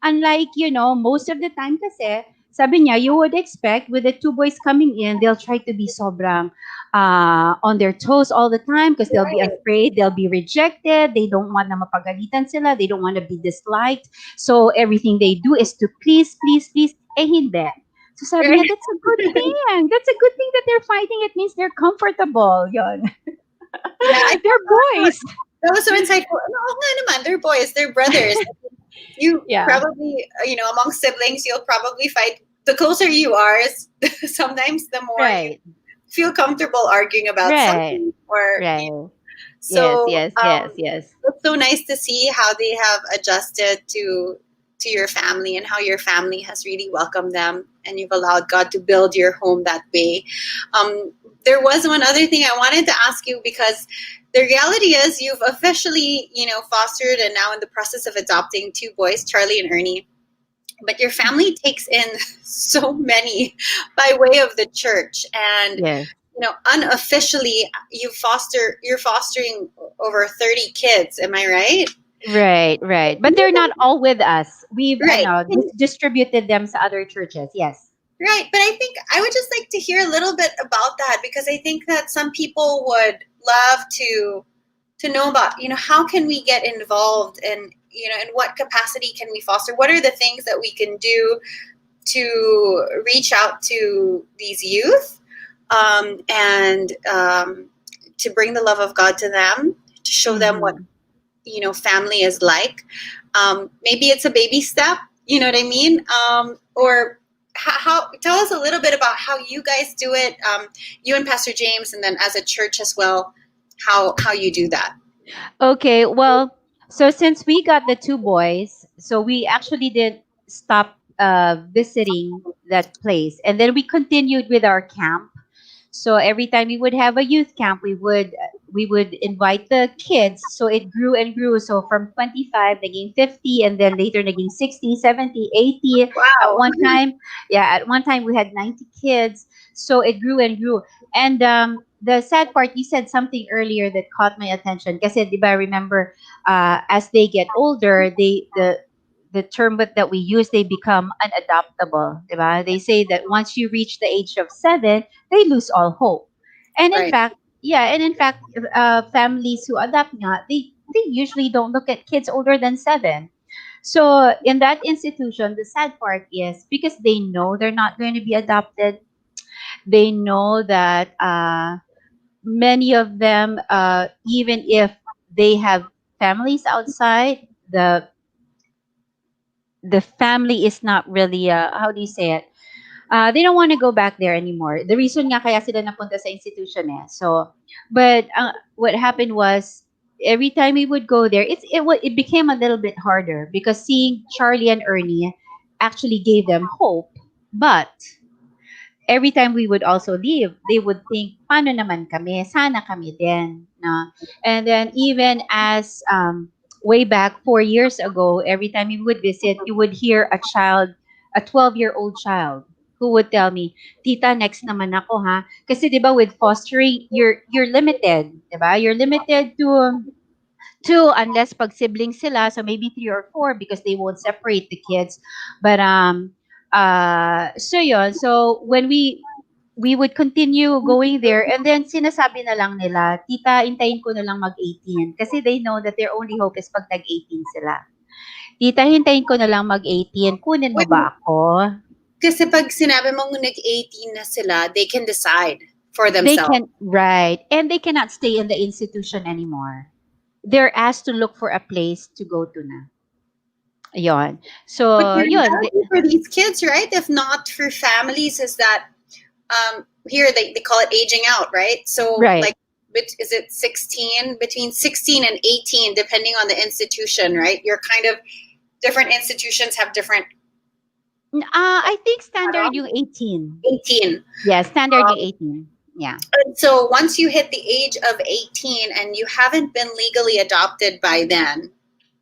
Unlike, most of the time kasi, sabi niya, you would expect with the 2 boys coming in, they'll try to be sobrang on their toes all the time because they'll be afraid they'll be rejected. They don't want na mapagalitan sila. They don't want to be disliked. So everything they do is to please. Hindi. So sabi niya, that's a good thing. That's a good thing that they're fighting. It means they're comfortable. Yun. They're boys. That was so insightful. No, nga naman, they're boys. They're brothers. You probably, among siblings, you'll probably fight. The closer you are, sometimes the more you feel comfortable arguing about something. So, yes. It's so nice to see how they have adjusted to your family and how your family has really welcomed them, and you've allowed God to build your home that way. There was one other thing I wanted to ask you, because the reality is you've officially, fostered and now in the process of adopting 2 boys, Charlie and Ernie. But your family takes in so many by way of the church. And, unofficially, you're fostering over 30 kids. Am I right? Right. But they're not all with us. We've distributed them to other churches. Yes. Right. But I think I would just like to hear a little bit about that, because I think that some people would love to know about, how can we get involved, and, in what capacity can we foster? What are the things that we can do to reach out to these youth, and to bring the love of God to them, to show them what, family is like. Maybe it's a baby step, you know what I mean? Or how tell us a little bit about how you guys do it, you and Pastor James, and then as a church as well, how you do that. Okay, well, So since we got the two boys, so we actually did stop visiting that place, and then we continued with our camp. So every time we would have a youth camp, we would invite the kids. So it grew and grew. So from 25 naging 50, and then later naging 60, 70, 80. At Wow. one time, yeah, at one time we had 90 kids. So it grew and grew. And the sad part, you said something earlier that caught my attention. Kasi, di ba, remember, as they get older, the term that we use, they become unadoptable. Di ba? They say that once you reach the age of 7, they lose all hope. And in Right. fact, yeah, and in fact, families who adopt nga, they usually don't look at kids older than 7. So in that institution, the sad part is because they know they're not going to be adopted. They know that many of them, even if they have families outside, the family is not really, how do you say it? They don't want to go back there anymore. The reason nga kaya sila napunta sa institution eh. So, but what happened was every time we would go there, it became a little bit harder because seeing Charlie and Ernie actually gave them hope. But every time we would also leave, they would think, paano naman kami? Sana kami din. No? And then even as way back 4 years ago, every time we would visit, you would hear a 12-year-old child who would tell me, Tita, next naman ako ha. Kasi 'di ba with fostering, you're limited, 'di ba? You're limited to two unless pag siblings sila, so maybe three or four because they won't separate the kids. But so yun, so when we would continue going there, and then sinasabi na lang nila, tita, intayin ko na lang mag-18 kasi they know that their only hope is pag nag-18 sila. Tita, hintayin ko na lang mag-18, kunin mo ba ako? Kasi pag sinabi mong nag-18 na sila, they can decide for They themselves. can, right, and they cannot stay in the institution anymore. They're asked to look for a place to go to na. Yon. But So, the yun. reality for these kids, right? If not for families, is that here they call it aging out, right? So Right. like, is it 16? Between 16 and 18, depending on the institution, right? You're kind of, different institutions have different I think standard yung 18. 18. Yeah, standard yung 18. Yeah. And so once you hit the age of 18 and you haven't been legally adopted by then,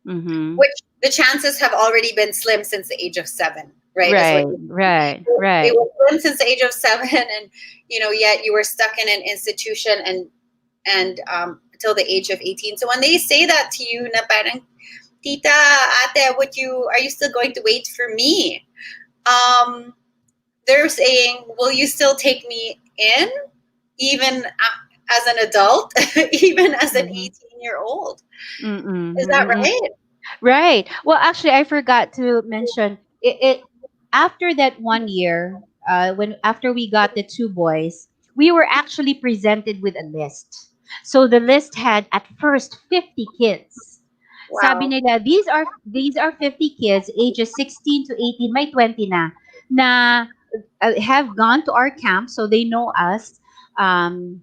Mm-hmm. which the chances have already been slim since the age of 7, right? Right, right, right. They were slim since the age of 7, and yet you were stuck in an institution and until the age of 18. So when they say that to you, na parang, Tita, ate, are you still going to wait for me? They're saying, will you still take me in, even as an adult, even as an 18-year-old? Mm-mm, Is that mm-mm. right? Right. Well, actually, I forgot to mention it after that 1 year, when after we got the two boys, we were actually presented with a list. So the list had at first 50 kids. Sabi Wow. nila, these are 50 kids ages 16 to 18, may 20 na have gone to our camp, so they know us. Um,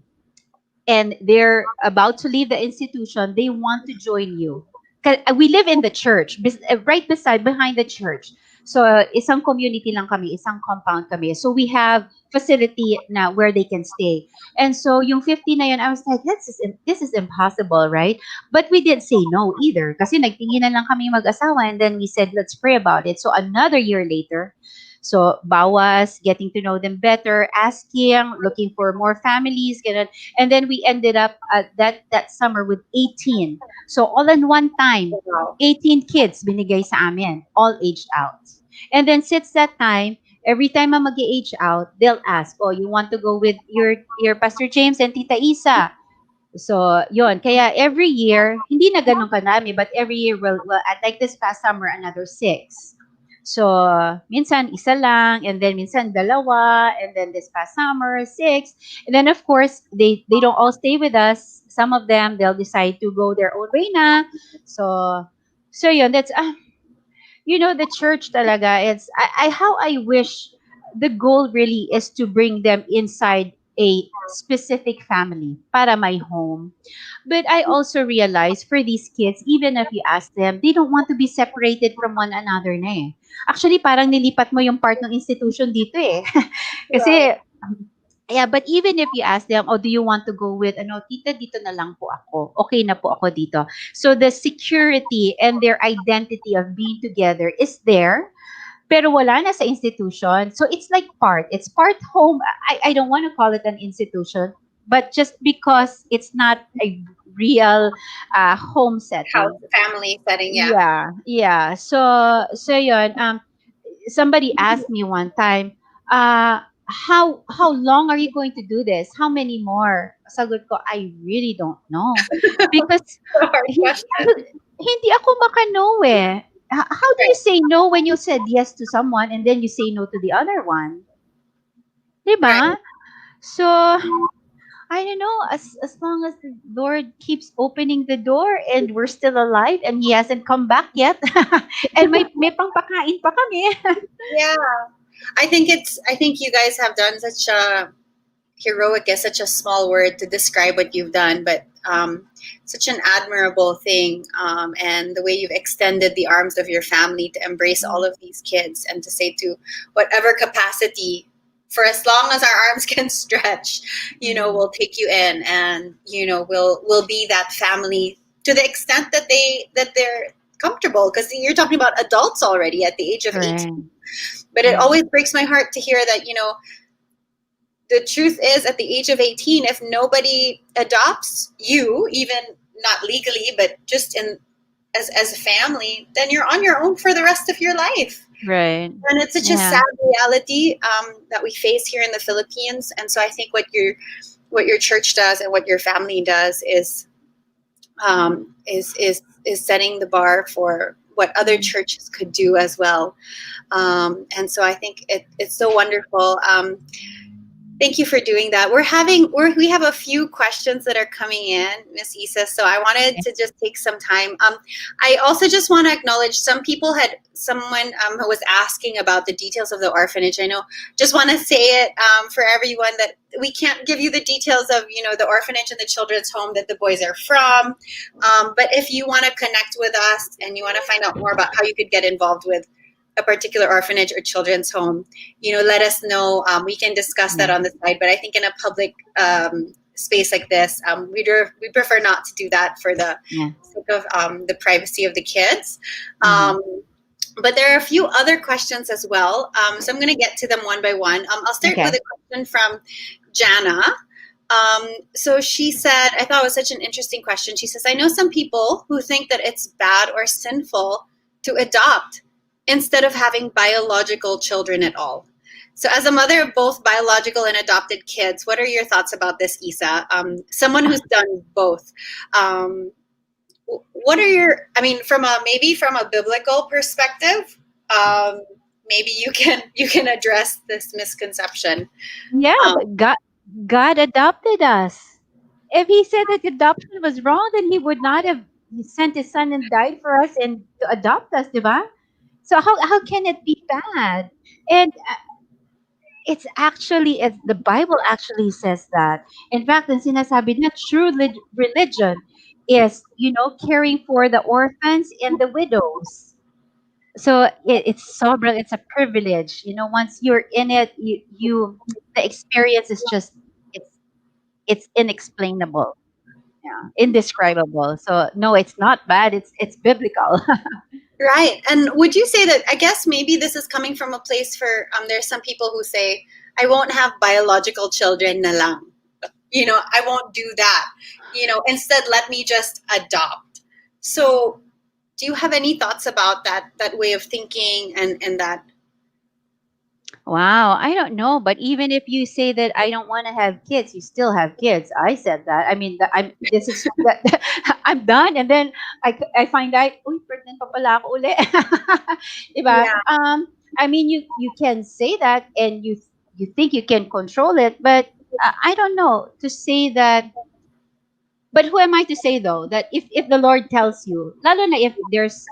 and they're about to leave the institution, they want to join you. We live in the church, right beside, behind the church. So, isang community lang kami, isang compound kami. So, we have facility na where they can stay. And so, yung 50 na yun, I was like, this is impossible, right? But we didn't say no either. Kasi nagtinginan lang kami mag-asawa, and then we said, let's pray about it. So, another year later, so bawas, getting to know them better, asking, looking for more families, ganun. And then we ended up that summer with 18. So all in one time, 18 kids binigay sa amin, all aged out. And then since that time, every time mag-age out, they'll ask, oh, you want to go with your Pastor James and Tita Isa? So, yon. Kaya every year, hindi na ganun kadami, but every year, well, at like this past summer, another 6. So, minsan isa lang, and then minsan dalawa, and then this past summer, 6. And then, of course, they don't all stay with us. Some of them, they'll decide to go their own way na. So yun, that's, the church talaga, how I wish the goal really is to bring them inside a specific family para my home. But I also realize for these kids, even if you ask them, they don't want to be separated from one another na eh. Actually, parang nilipat mo yung part ng institution dito eh. Kasi, yeah, but even if you ask them, oh, do you want to go with, ano, tita, dito na lang po ako. Okay na po ako dito. So the security and their identity of being together is there, pero wala na sa institution. So it's like it's part home. I don't want to call it an institution, but just because it's not a real home House setting. family setting, yeah. Yeah. So yun, somebody asked me one time, how long are you going to do this? How many more? Sagot ko, I really don't know. Because Hard hindi question. hindi ako makano eh. How do you say no when you said yes to someone and then you say no to the other one? Diba? So, I don't know, as long as the Lord keeps opening the door and we're still alive and He hasn't come back yet, and may pangpakain pa kami. Yeah. I think you guys have done such a heroic is such a small word to describe what you've done, but such an admirable thing. And the way you've extended the arms of your family to embrace all of these kids and to say to whatever capacity, for as long as our arms can stretch, we'll take you in, and we'll be that family to the extent that they're comfortable, because you're talking about adults already at the age of 18. But it always breaks my heart to hear that, the truth is, at the age of 18, if nobody adopts you, even not legally, but just as a family, then you're on your own for the rest of your life. Right. And it's such a sad reality that we face here in the Philippines. And so I think what your church does and what your family does is setting the bar for what other churches could do as well. And so I think it's so wonderful. Thank you for doing that. We have a few questions that are coming in, Miss Issa. So I wanted to just take some time. I also just want to acknowledge someone who was asking about the details of the orphanage. I know, just want to say it for everyone that we can't give you the details of, the orphanage and the children's home that the boys are from. But if you want to connect with us and you want to find out more about how you could get involved with a particular orphanage or children's home, let us know. We can discuss that on the side, but I think in a public space like this, we prefer not to do that for the sake of the privacy of the kids. But there are a few other questions as well. So I'm going to get to them one by one. I'll start with a question from Jana. So she said, I thought it was such an interesting question. She says, I know some people who think that it's bad or sinful to adopt instead of having biological children at all. So as a mother of both biological and adopted kids, what are your thoughts about this, Issa? Someone who's done both. What are from a biblical perspective, maybe you can address this misconception. Yeah, but God adopted us. If He said that adoption was wrong, then He would not have sent His Son and died for us and to adopt us, diba? So how can it be bad? And it's actually, as the Bible actually says that. In fact, ang sinasabi na true religion is, caring for the orphans and the widows. So it's a privilege. Once you're in it, the experience is just, it's inexplainable. Yeah, indescribable. So no, it's not bad. It's biblical. Right. And would you say that, I guess maybe this is coming from a place for, there's some people who say, I won't have biological children na lang. I won't do that. Instead, let me just adopt. So do you have any thoughts about that way of thinking and that? Wow, I don't know, but even if you say that I don't want to have kids, you still have kids. I said that. I mean, I'm done, and then I find out, uy, pregnant pa pala ako uli. Diba? Yeah. I mean, you can say that, and you think you can control it, but I don't know to say that. But who am I to say though that if the Lord tells you, lalo na if it's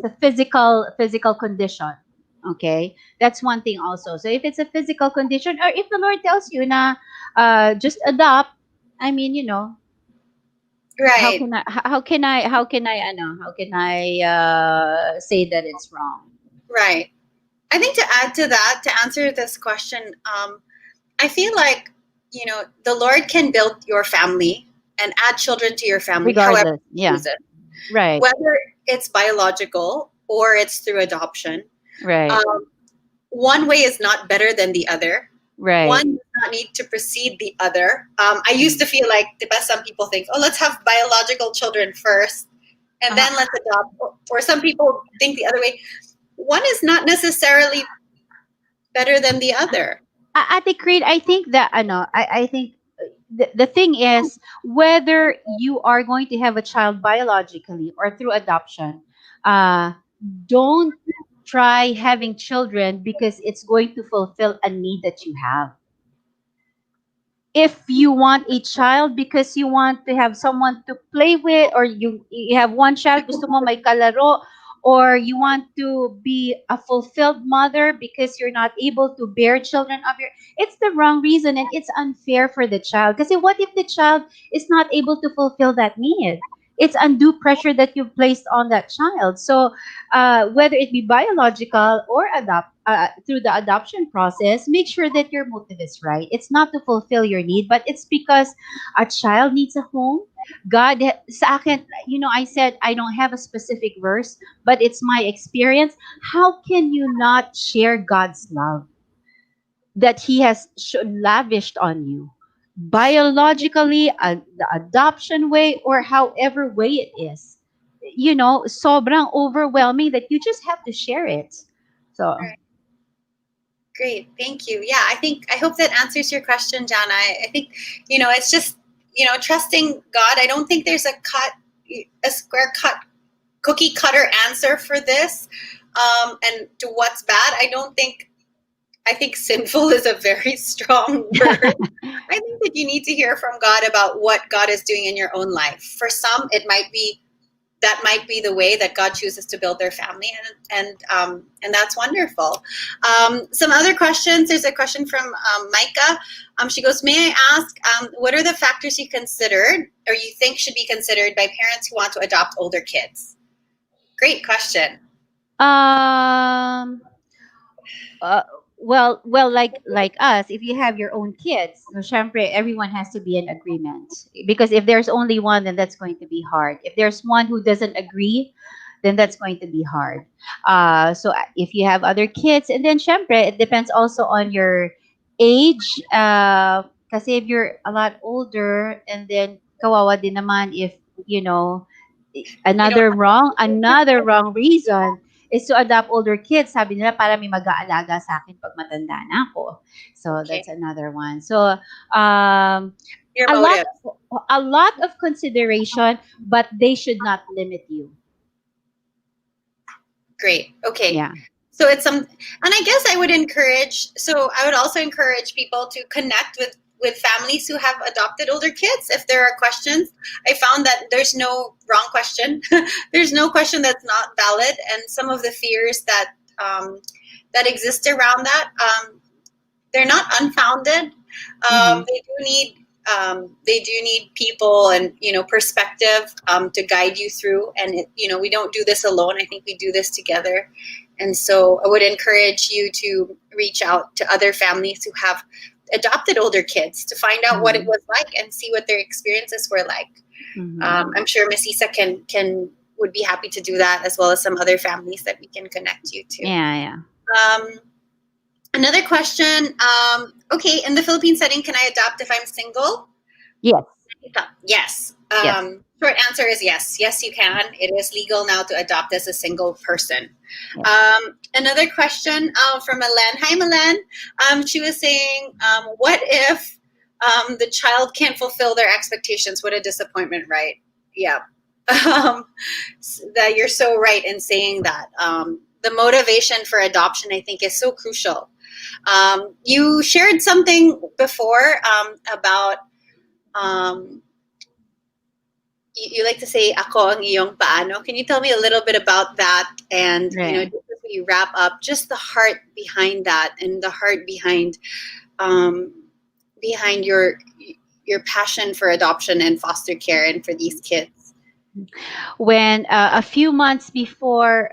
a physical condition, Okay, that's one thing also. So if it's a physical condition, or if the Lord tells you na just adopt, I mean, how Right. can I say that it's wrong? Right. I think to add to that, to answer this question, I feel like, the Lord can build your family and add children to your family however Regardless, you yeah, choose it, right, whether it's biological or it's through adoption. right, Um, one way is not better than the other. right. One does not need to precede the other. I used to feel like, some people think, oh, let's have biological children first and then let's adopt. Or some people think the other way. One is not necessarily better than the other. Ate Creed, I think that I think the thing is whether you are going to have a child biologically or through adoption, uh, don't try having children because it's going to fulfill a need that you have. If you want a child because you want to have someone to play with, or you have one child, gusto mo may kalaro, or you want to be a fulfilled mother because you're not able to bear children of your, it's the wrong reason, and it's unfair for the child. Because what if the child is not able to fulfill that need? It's undue pressure that you've placed on that child. So whether it be biological or through the adoption process, make sure that your motive is right. It's not to fulfill your need, but it's because a child needs a home. Sa akin, I said I don't have a specific verse, but it's my experience. How can you not share God's love that He has lavished on you? Biologically, the adoption way, or however way it is, sobrang overwhelming that you just have to share it. So, Right. Great. Thank you. Yeah, I hope that answers your question, Jana. I think, it's just, trusting God. I don't think there's a square cut, cookie cutter answer for this. And to what's bad, I think sinful is a very strong word. I think that you need to hear from God about what God is doing in your own life. For some, that might be the way that God chooses to build their family, and that's wonderful. Some other questions. There's a question from Micah. She goes, "May I ask, what are the factors you considered, or you think should be considered by parents who want to adopt older kids?" Great question. um, uh, well, like us, if you have your own kids, so syempre, everyone has to be in agreement. Because if there's only one, then that's going to be hard. If there's one who doesn't agree, then that's going to be hard. So if you have other kids, and then syempre, it depends also on your age. Kasi if you're a lot older, and then kawawa din naman if, you know, You don't another wrong reason is to adopt older kids. Sabi nila para may mag-aalaga sa akin pag matanda na ako. So Okay. that's another one. So um, Your a lot motive. a lot of consideration, but they should not limit you. Great. Okay. Yeah. So and I guess I would also encourage people to connect with families who have adopted older kids. If there are questions, I found that there's no wrong question. There's no question that's not valid, and some of the fears that exist around that, they're not unfounded. Mhm. They do need people and perspective to guide you through. And we don't do this alone. I think we do this together. And so I would encourage you to reach out to other families who have adopted older kids to find out what it was like and see what their experiences were like. I'm sure Miss Issa would be happy to do that, as well as some other families that we can connect you to. Yeah. Another question. Okay, in the Philippine setting, can I adopt if I'm single? Yes. Yes. Yes. Short answer is yes. Yes, you can. It is legal now to adopt as a single person. Another question from Milan. Hi, Milan. She was saying, what if the child can't fulfill their expectations? What a disappointment, right? Yeah. That you're so right in saying that. The motivation for adoption, I think, is so crucial. You shared something before about you like to say "ako ang iyong paano." Can you tell me a little bit about that? And Right. just as we we wrap up, just the heart behind that and the heart behind behind your passion for adoption and foster care and for these kids. When a few months before,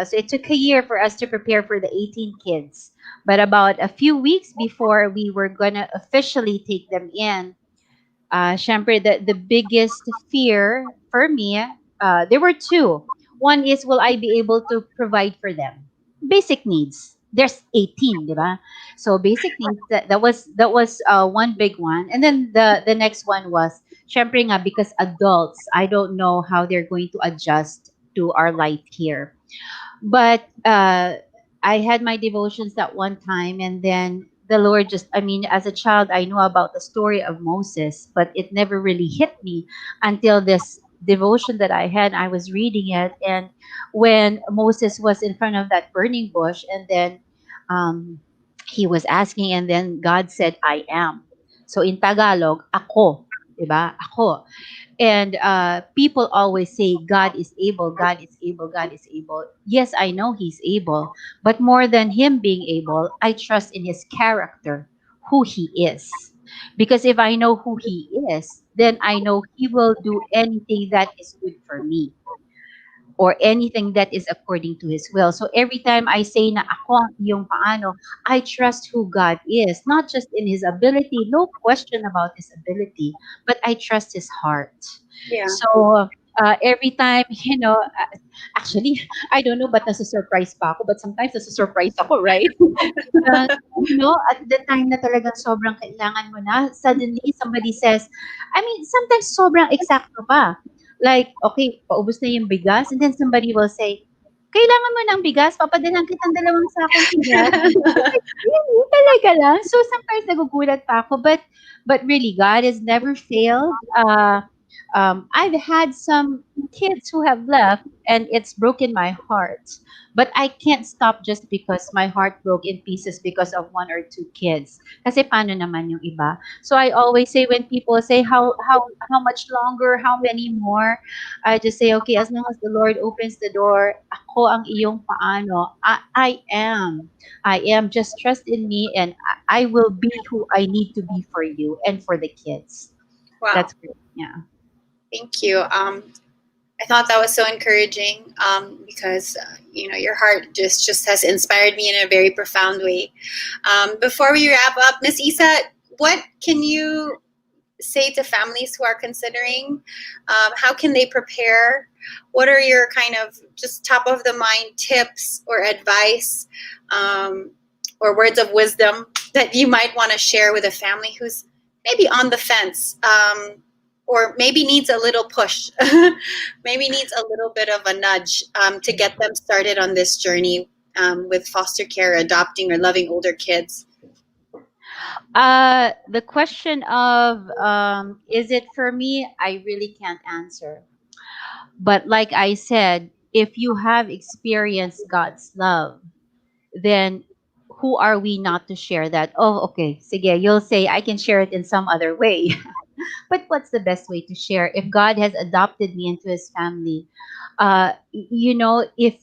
so it took a year for us to prepare for the 18 kids, but about a few weeks before we were gonna officially take them in, syempre, the biggest fear for me, there were two. One is, will I be able to provide for them? Basic needs. There's 18, di ba? So basic needs, that was one big one. And then the next one was, syempre nga, because adults, I don't know how they're going to adjust to our life here. But I had my devotions that one time, and then the Lord just, I mean, as a child, I knew about the story of Moses, but it never really hit me until this devotion that I had. I was reading it, and when Moses was in front of that burning bush, and then um, he was asking, and then God said, I am. So in Tagalog, ako. Diba? Ako. And people always say, God is able, God is able, God is able. Yes, I know He's able, but more than Him being able, I trust in His character, who He is. Because if I know who He is, then I know He will do anything that is good for me, or anything that is according to His will. So every time I say na ako ang iyong paano, I trust who God is, not just in His ability, no question about His ability, but I trust His heart. Yeah. So every time, actually, I don't know, but nasa-surprise pa ako, but sometimes nasa-surprise ako, right? uh, at the time na talagang sobrang kailangan mo na, suddenly somebody says, I mean, sometimes sobrang eksakto pa. Like, okay, paubos na yung bigas, and then somebody will say, kailangan mo ng bigas, papadalang kitang 2 sakong bigas. Like, really? Talaga lang? So sometimes nagugulat pa ako, but really, God has never failed. I've had some kids who have left, and it's broken my heart. But I can't stop just because my heart broke in pieces because of one or two kids. Kasi paano naman yung iba? So I always say, when people say how much longer, how many more, I just say, okay, as long as the Lord opens the door, ako ang iyong paano. I am. I am. Just trust in me, and I will be who I need to be for you and for the kids. Wow. That's great. Yeah. Thank you. I thought that was so encouraging because your heart just has inspired me in a very profound way. Before we wrap up, Miss Issa, what can you say to families who are considering? How can they prepare? What are your kind of just top of the mind tips or advice or words of wisdom that you might want to share with a family who's maybe on the fence? Or maybe needs a little push, maybe needs a little bit of a nudge to get them started on this journey with foster care, adopting, or loving older kids? The question of is it for me? I really can't answer. But like I said, if you have experienced God's love, then who are we not to share that? Oh, okay. Sige, you'll say I can share it in some other way. But what's the best way to share? If God has adopted me into His family, if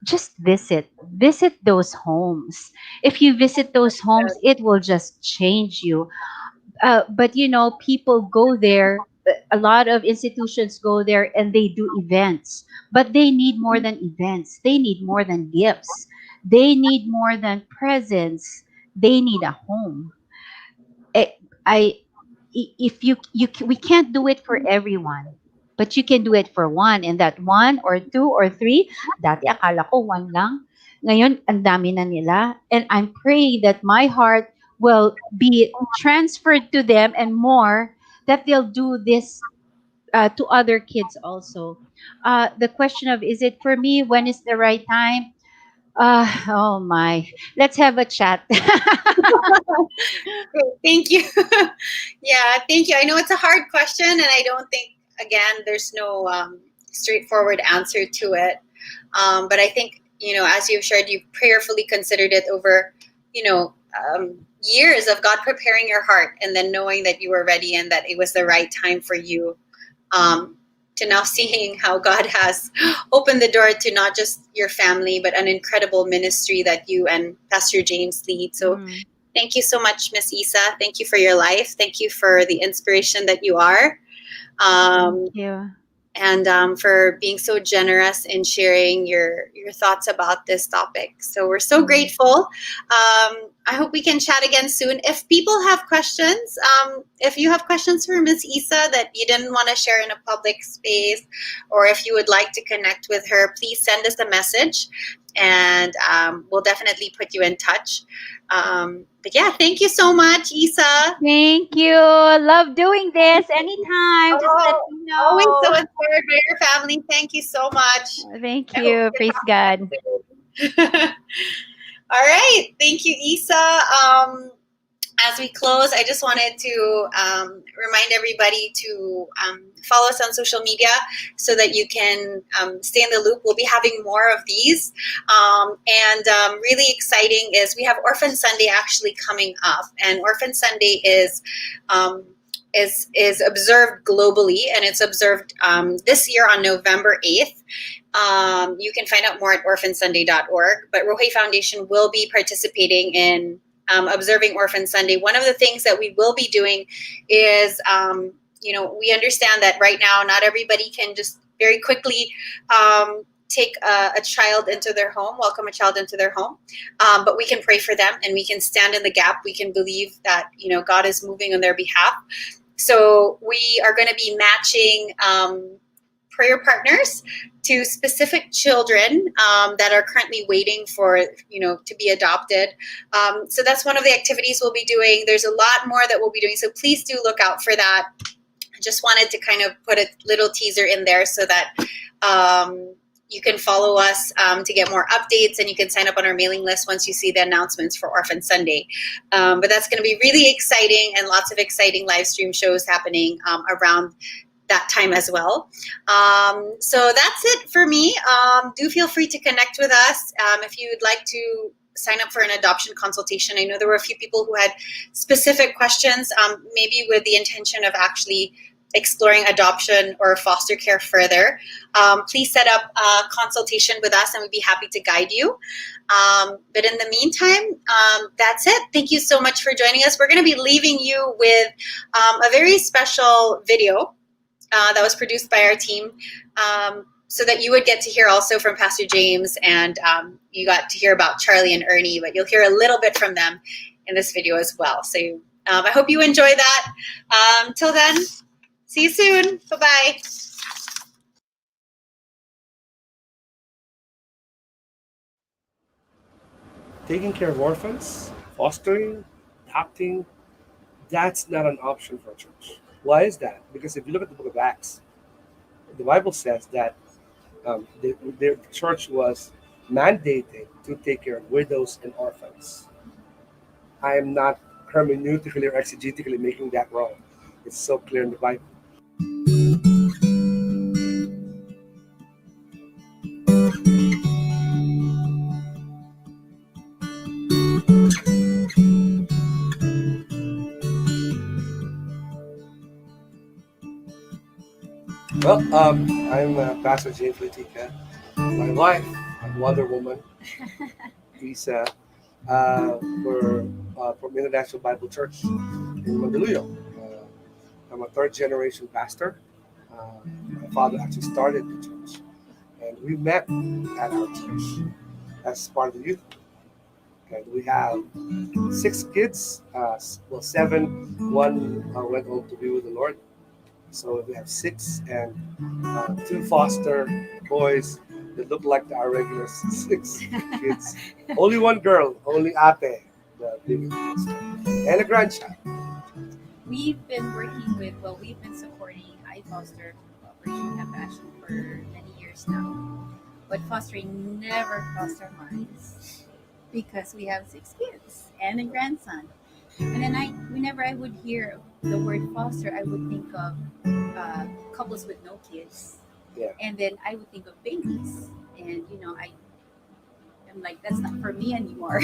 just visit those homes. If you visit those homes, it will just change you. But people go there. A lot of institutions go there and they do events, but they need more than events. They need more than gifts. They need more than presents. They need a home. I, I if we can't do it for everyone, but you can do it for one, and that one or two or three. Dati akala ko one lang. Ngayon, ang dami na nila. And I'm praying that my heart will be transferred to them and more, that they'll do this to other kids also. The question of, is it for me? When is the right time? Oh my. Let's have a chat. Great, thank you. Yeah, thank you. I know it's a hard question, and I don't think, again, there's no straightforward answer to it. But I think, as you've shared, you prayerfully considered it over, years of God preparing your heart, and then knowing that you were ready and that it was the right time for you to to now seeing how God has opened the door to not just your family, but an incredible ministry that you and Pastor James lead. So thank you so much, Miss Issa. Thank you for your life. Thank you for the inspiration that you are. Thank you. And for being so generous in sharing your thoughts about this topic. So we're so grateful. I hope we can chat again soon. If people have questions, if you have questions for Miss Issa that you didn't want to share in a public space, or if you would like to connect with her, please send us a message, and we'll definitely put you in touch. But yeah, thank you so much, Issa. Thank you. Love doing this anytime. Just let me know. Always so inspired by your family. Thank you so much. Thank you. Praise God. All right. Thank you, Issa. As we close, I just wanted to remind everybody to follow us on social media so that you can stay in the loop. We'll be having more of these. And really exciting is we have Orphan Sunday actually coming up. And Orphan Sunday is observed globally, and it's observed this year on November 8th. You can find out more at orphansunday.org. But Rohe Foundation will be participating in observing Orphan Sunday. One of the things that we will be doing is, we understand that right now not everybody can just very quickly take a child into their home, welcome a child into their home. But we can pray for them, and we can stand in the gap. We can believe that, God is moving on their behalf. So we are going to be matching prayer partners to specific children that are currently waiting for, to be adopted. So that's one of the activities we'll be doing. There's a lot more that we'll be doing. So please do look out for that. I just wanted to kind of put a little teaser in there so that you can follow us to get more updates, and you can sign up on our mailing list once you see the announcements for Orphan Sunday. But that's going to be really exciting, and lots of exciting live stream shows happening around that time as well. So that's it for me. Do feel free to connect with us if you would like to sign up for an adoption consultation. I know there were a few people who had specific questions, maybe with the intention of actually exploring adoption or foster care further. Please set up a consultation with us, and we'd be happy to guide you. But in the meantime, that's it. Thank you so much for joining us. We're going to be leaving you with a very special video that was produced by our team, so that you would get to hear also from Pastor James, and you got to hear about Charlie and Ernie, but you'll hear a little bit from them in this video as well. So I hope you enjoy that. Till then, see you soon. Bye-bye. Taking care of orphans, fostering, adopting, that's not an option for a church. Why is that? Because if you look at the book of Acts, the Bible says that the church was mandated to take care of widows and orphans. I am not hermeneutically or exegetically making that wrong. It's so clear in the Bible. Well, I'm Pastor James Tica. My wife, Wonder Woman, Issa, from International Bible Church in Mandaluyong. I'm a third generation pastor. My father actually started the church, and we met at our church as part of the youth. And we have 6 kids, 7. One went home to be with the Lord. So we have 6, and 2 foster boys that look like our regular 6 kids. Only 1 girl, only Ate, the biggest sister, and a grandchild. We've been supporting iFoster Operation Compassion for many years now. But fostering never crossed our minds because we have 6 kids and a grandson. And then whenever I would hear the word foster, I would think of couples with no kids. Yeah. And then I would think of babies. And, I'm like, that's not for me anymore.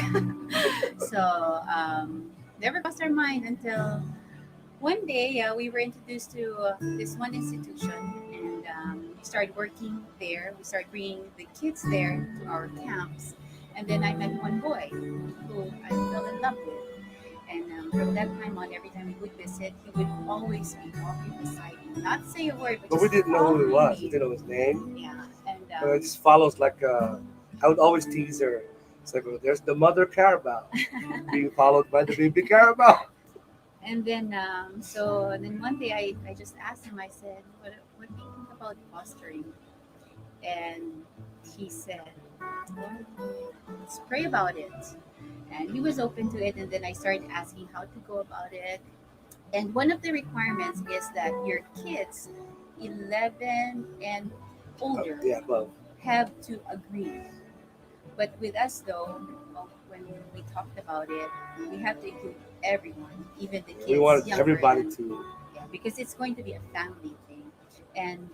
So never crossed our mind until one day we were introduced to this one institution. And we started working there. We started bringing the kids there to our camps, and then I met one boy who I fell in love with. And from that time on, every time we would visit, he would always be walking beside me, not say a word, but But just we didn't know who he following was. We me. didn't know his name. Yeah, and It just follows like I would always tease her. It's like, well, there's the mother Carabao being followed by the baby Carabao. and then so and then one day I just asked him. I said, "What do you think about fostering?" And he said, "Well, let's pray about it." And he was open to it. And then I started asking how to go about it. And one of the requirements is that your kids, 11 and older, Yeah, well, have to agree. But with us, though, when we talked about it, we have to include everyone, even the kids we wanted younger everybody than, to. yeah, because it's going to be a family thing. And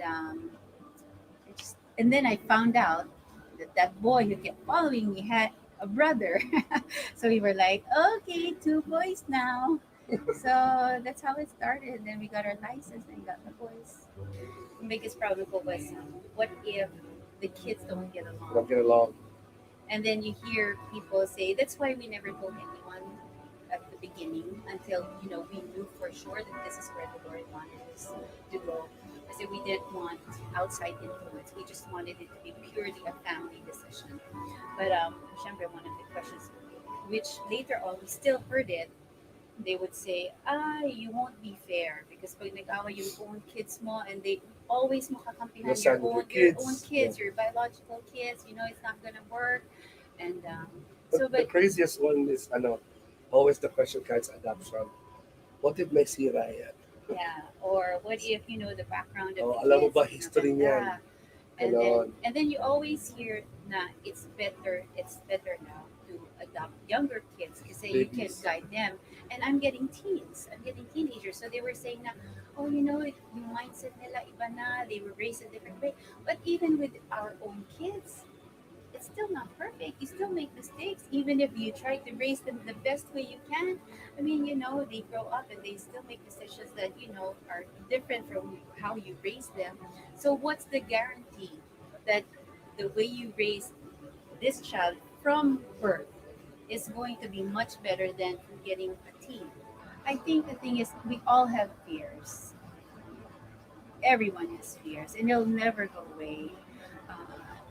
and then I found out that that boy who kept following me had a brother. So we were like, okay, two boys now. So that's how it started. Then we got our license and got the boys. The biggest problem was, what if the kids don't get along? Don't get along. And then you hear people say, that's why we never told anyone at the beginning until, we knew for sure that this is where the Lord wanted us to go. I said we didn't want outside influence. We just wanted it to be purely a family decision. But syempre, one of the questions, which later on we still heard it, they would say, you won't be fair because pag nag-awa yung own kids mo and they always mo kakampihan Your son with your your own kids. kids, your biological kids, it's not gonna work. And The craziest one is, always the question cards adoption. What if may sira yan? yeah, or what if the background of Oh, the alam mo kids ba, is history niyan. maganda? And Ganon. then you always hear na it's better now to adopt younger kids kasi you can Babies. guide them. And I'm getting teenagers, so they were saying na, oh, yung mindset nila iba na, they were raised a different way. But even with our own kids, it's still not perfect. You still make mistakes, even if you try to raise them the best way you can. I mean, they grow up and they still make decisions that are different from how you raise them. So what's the guarantee that the way you raise this child from birth is going to be much better than getting a teen? I think the thing is we all have fears. Everyone has fears, and they'll never go away. Uh,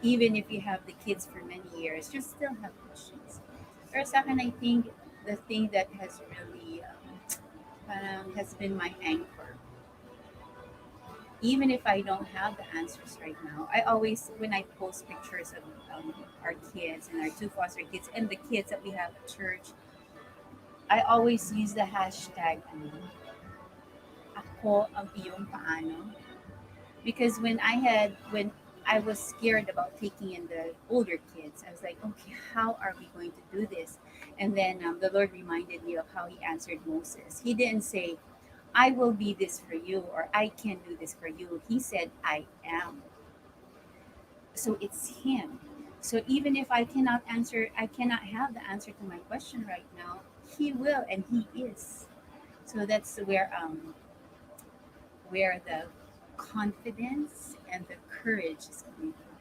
Even if you have the kids for many years, you still have questions. Pero sa akin, I think the thing that has really has been my anchor, even if I don't have the answers right now, I always, when I post pictures of our kids and our two foster kids and the kids that we have at church, I always use the hashtag, ako ang iyong paano. Because when I was scared about taking in the older kids, I was like, okay, how are we going to do this? And then the Lord reminded me of how He answered Moses. He didn't say, I will be this for you, or I can do this for you. He said, I am. So it's Him. So even if I cannot have the answer to my question right now, He will, and He is. So that's where the confidence and the courage is coming from.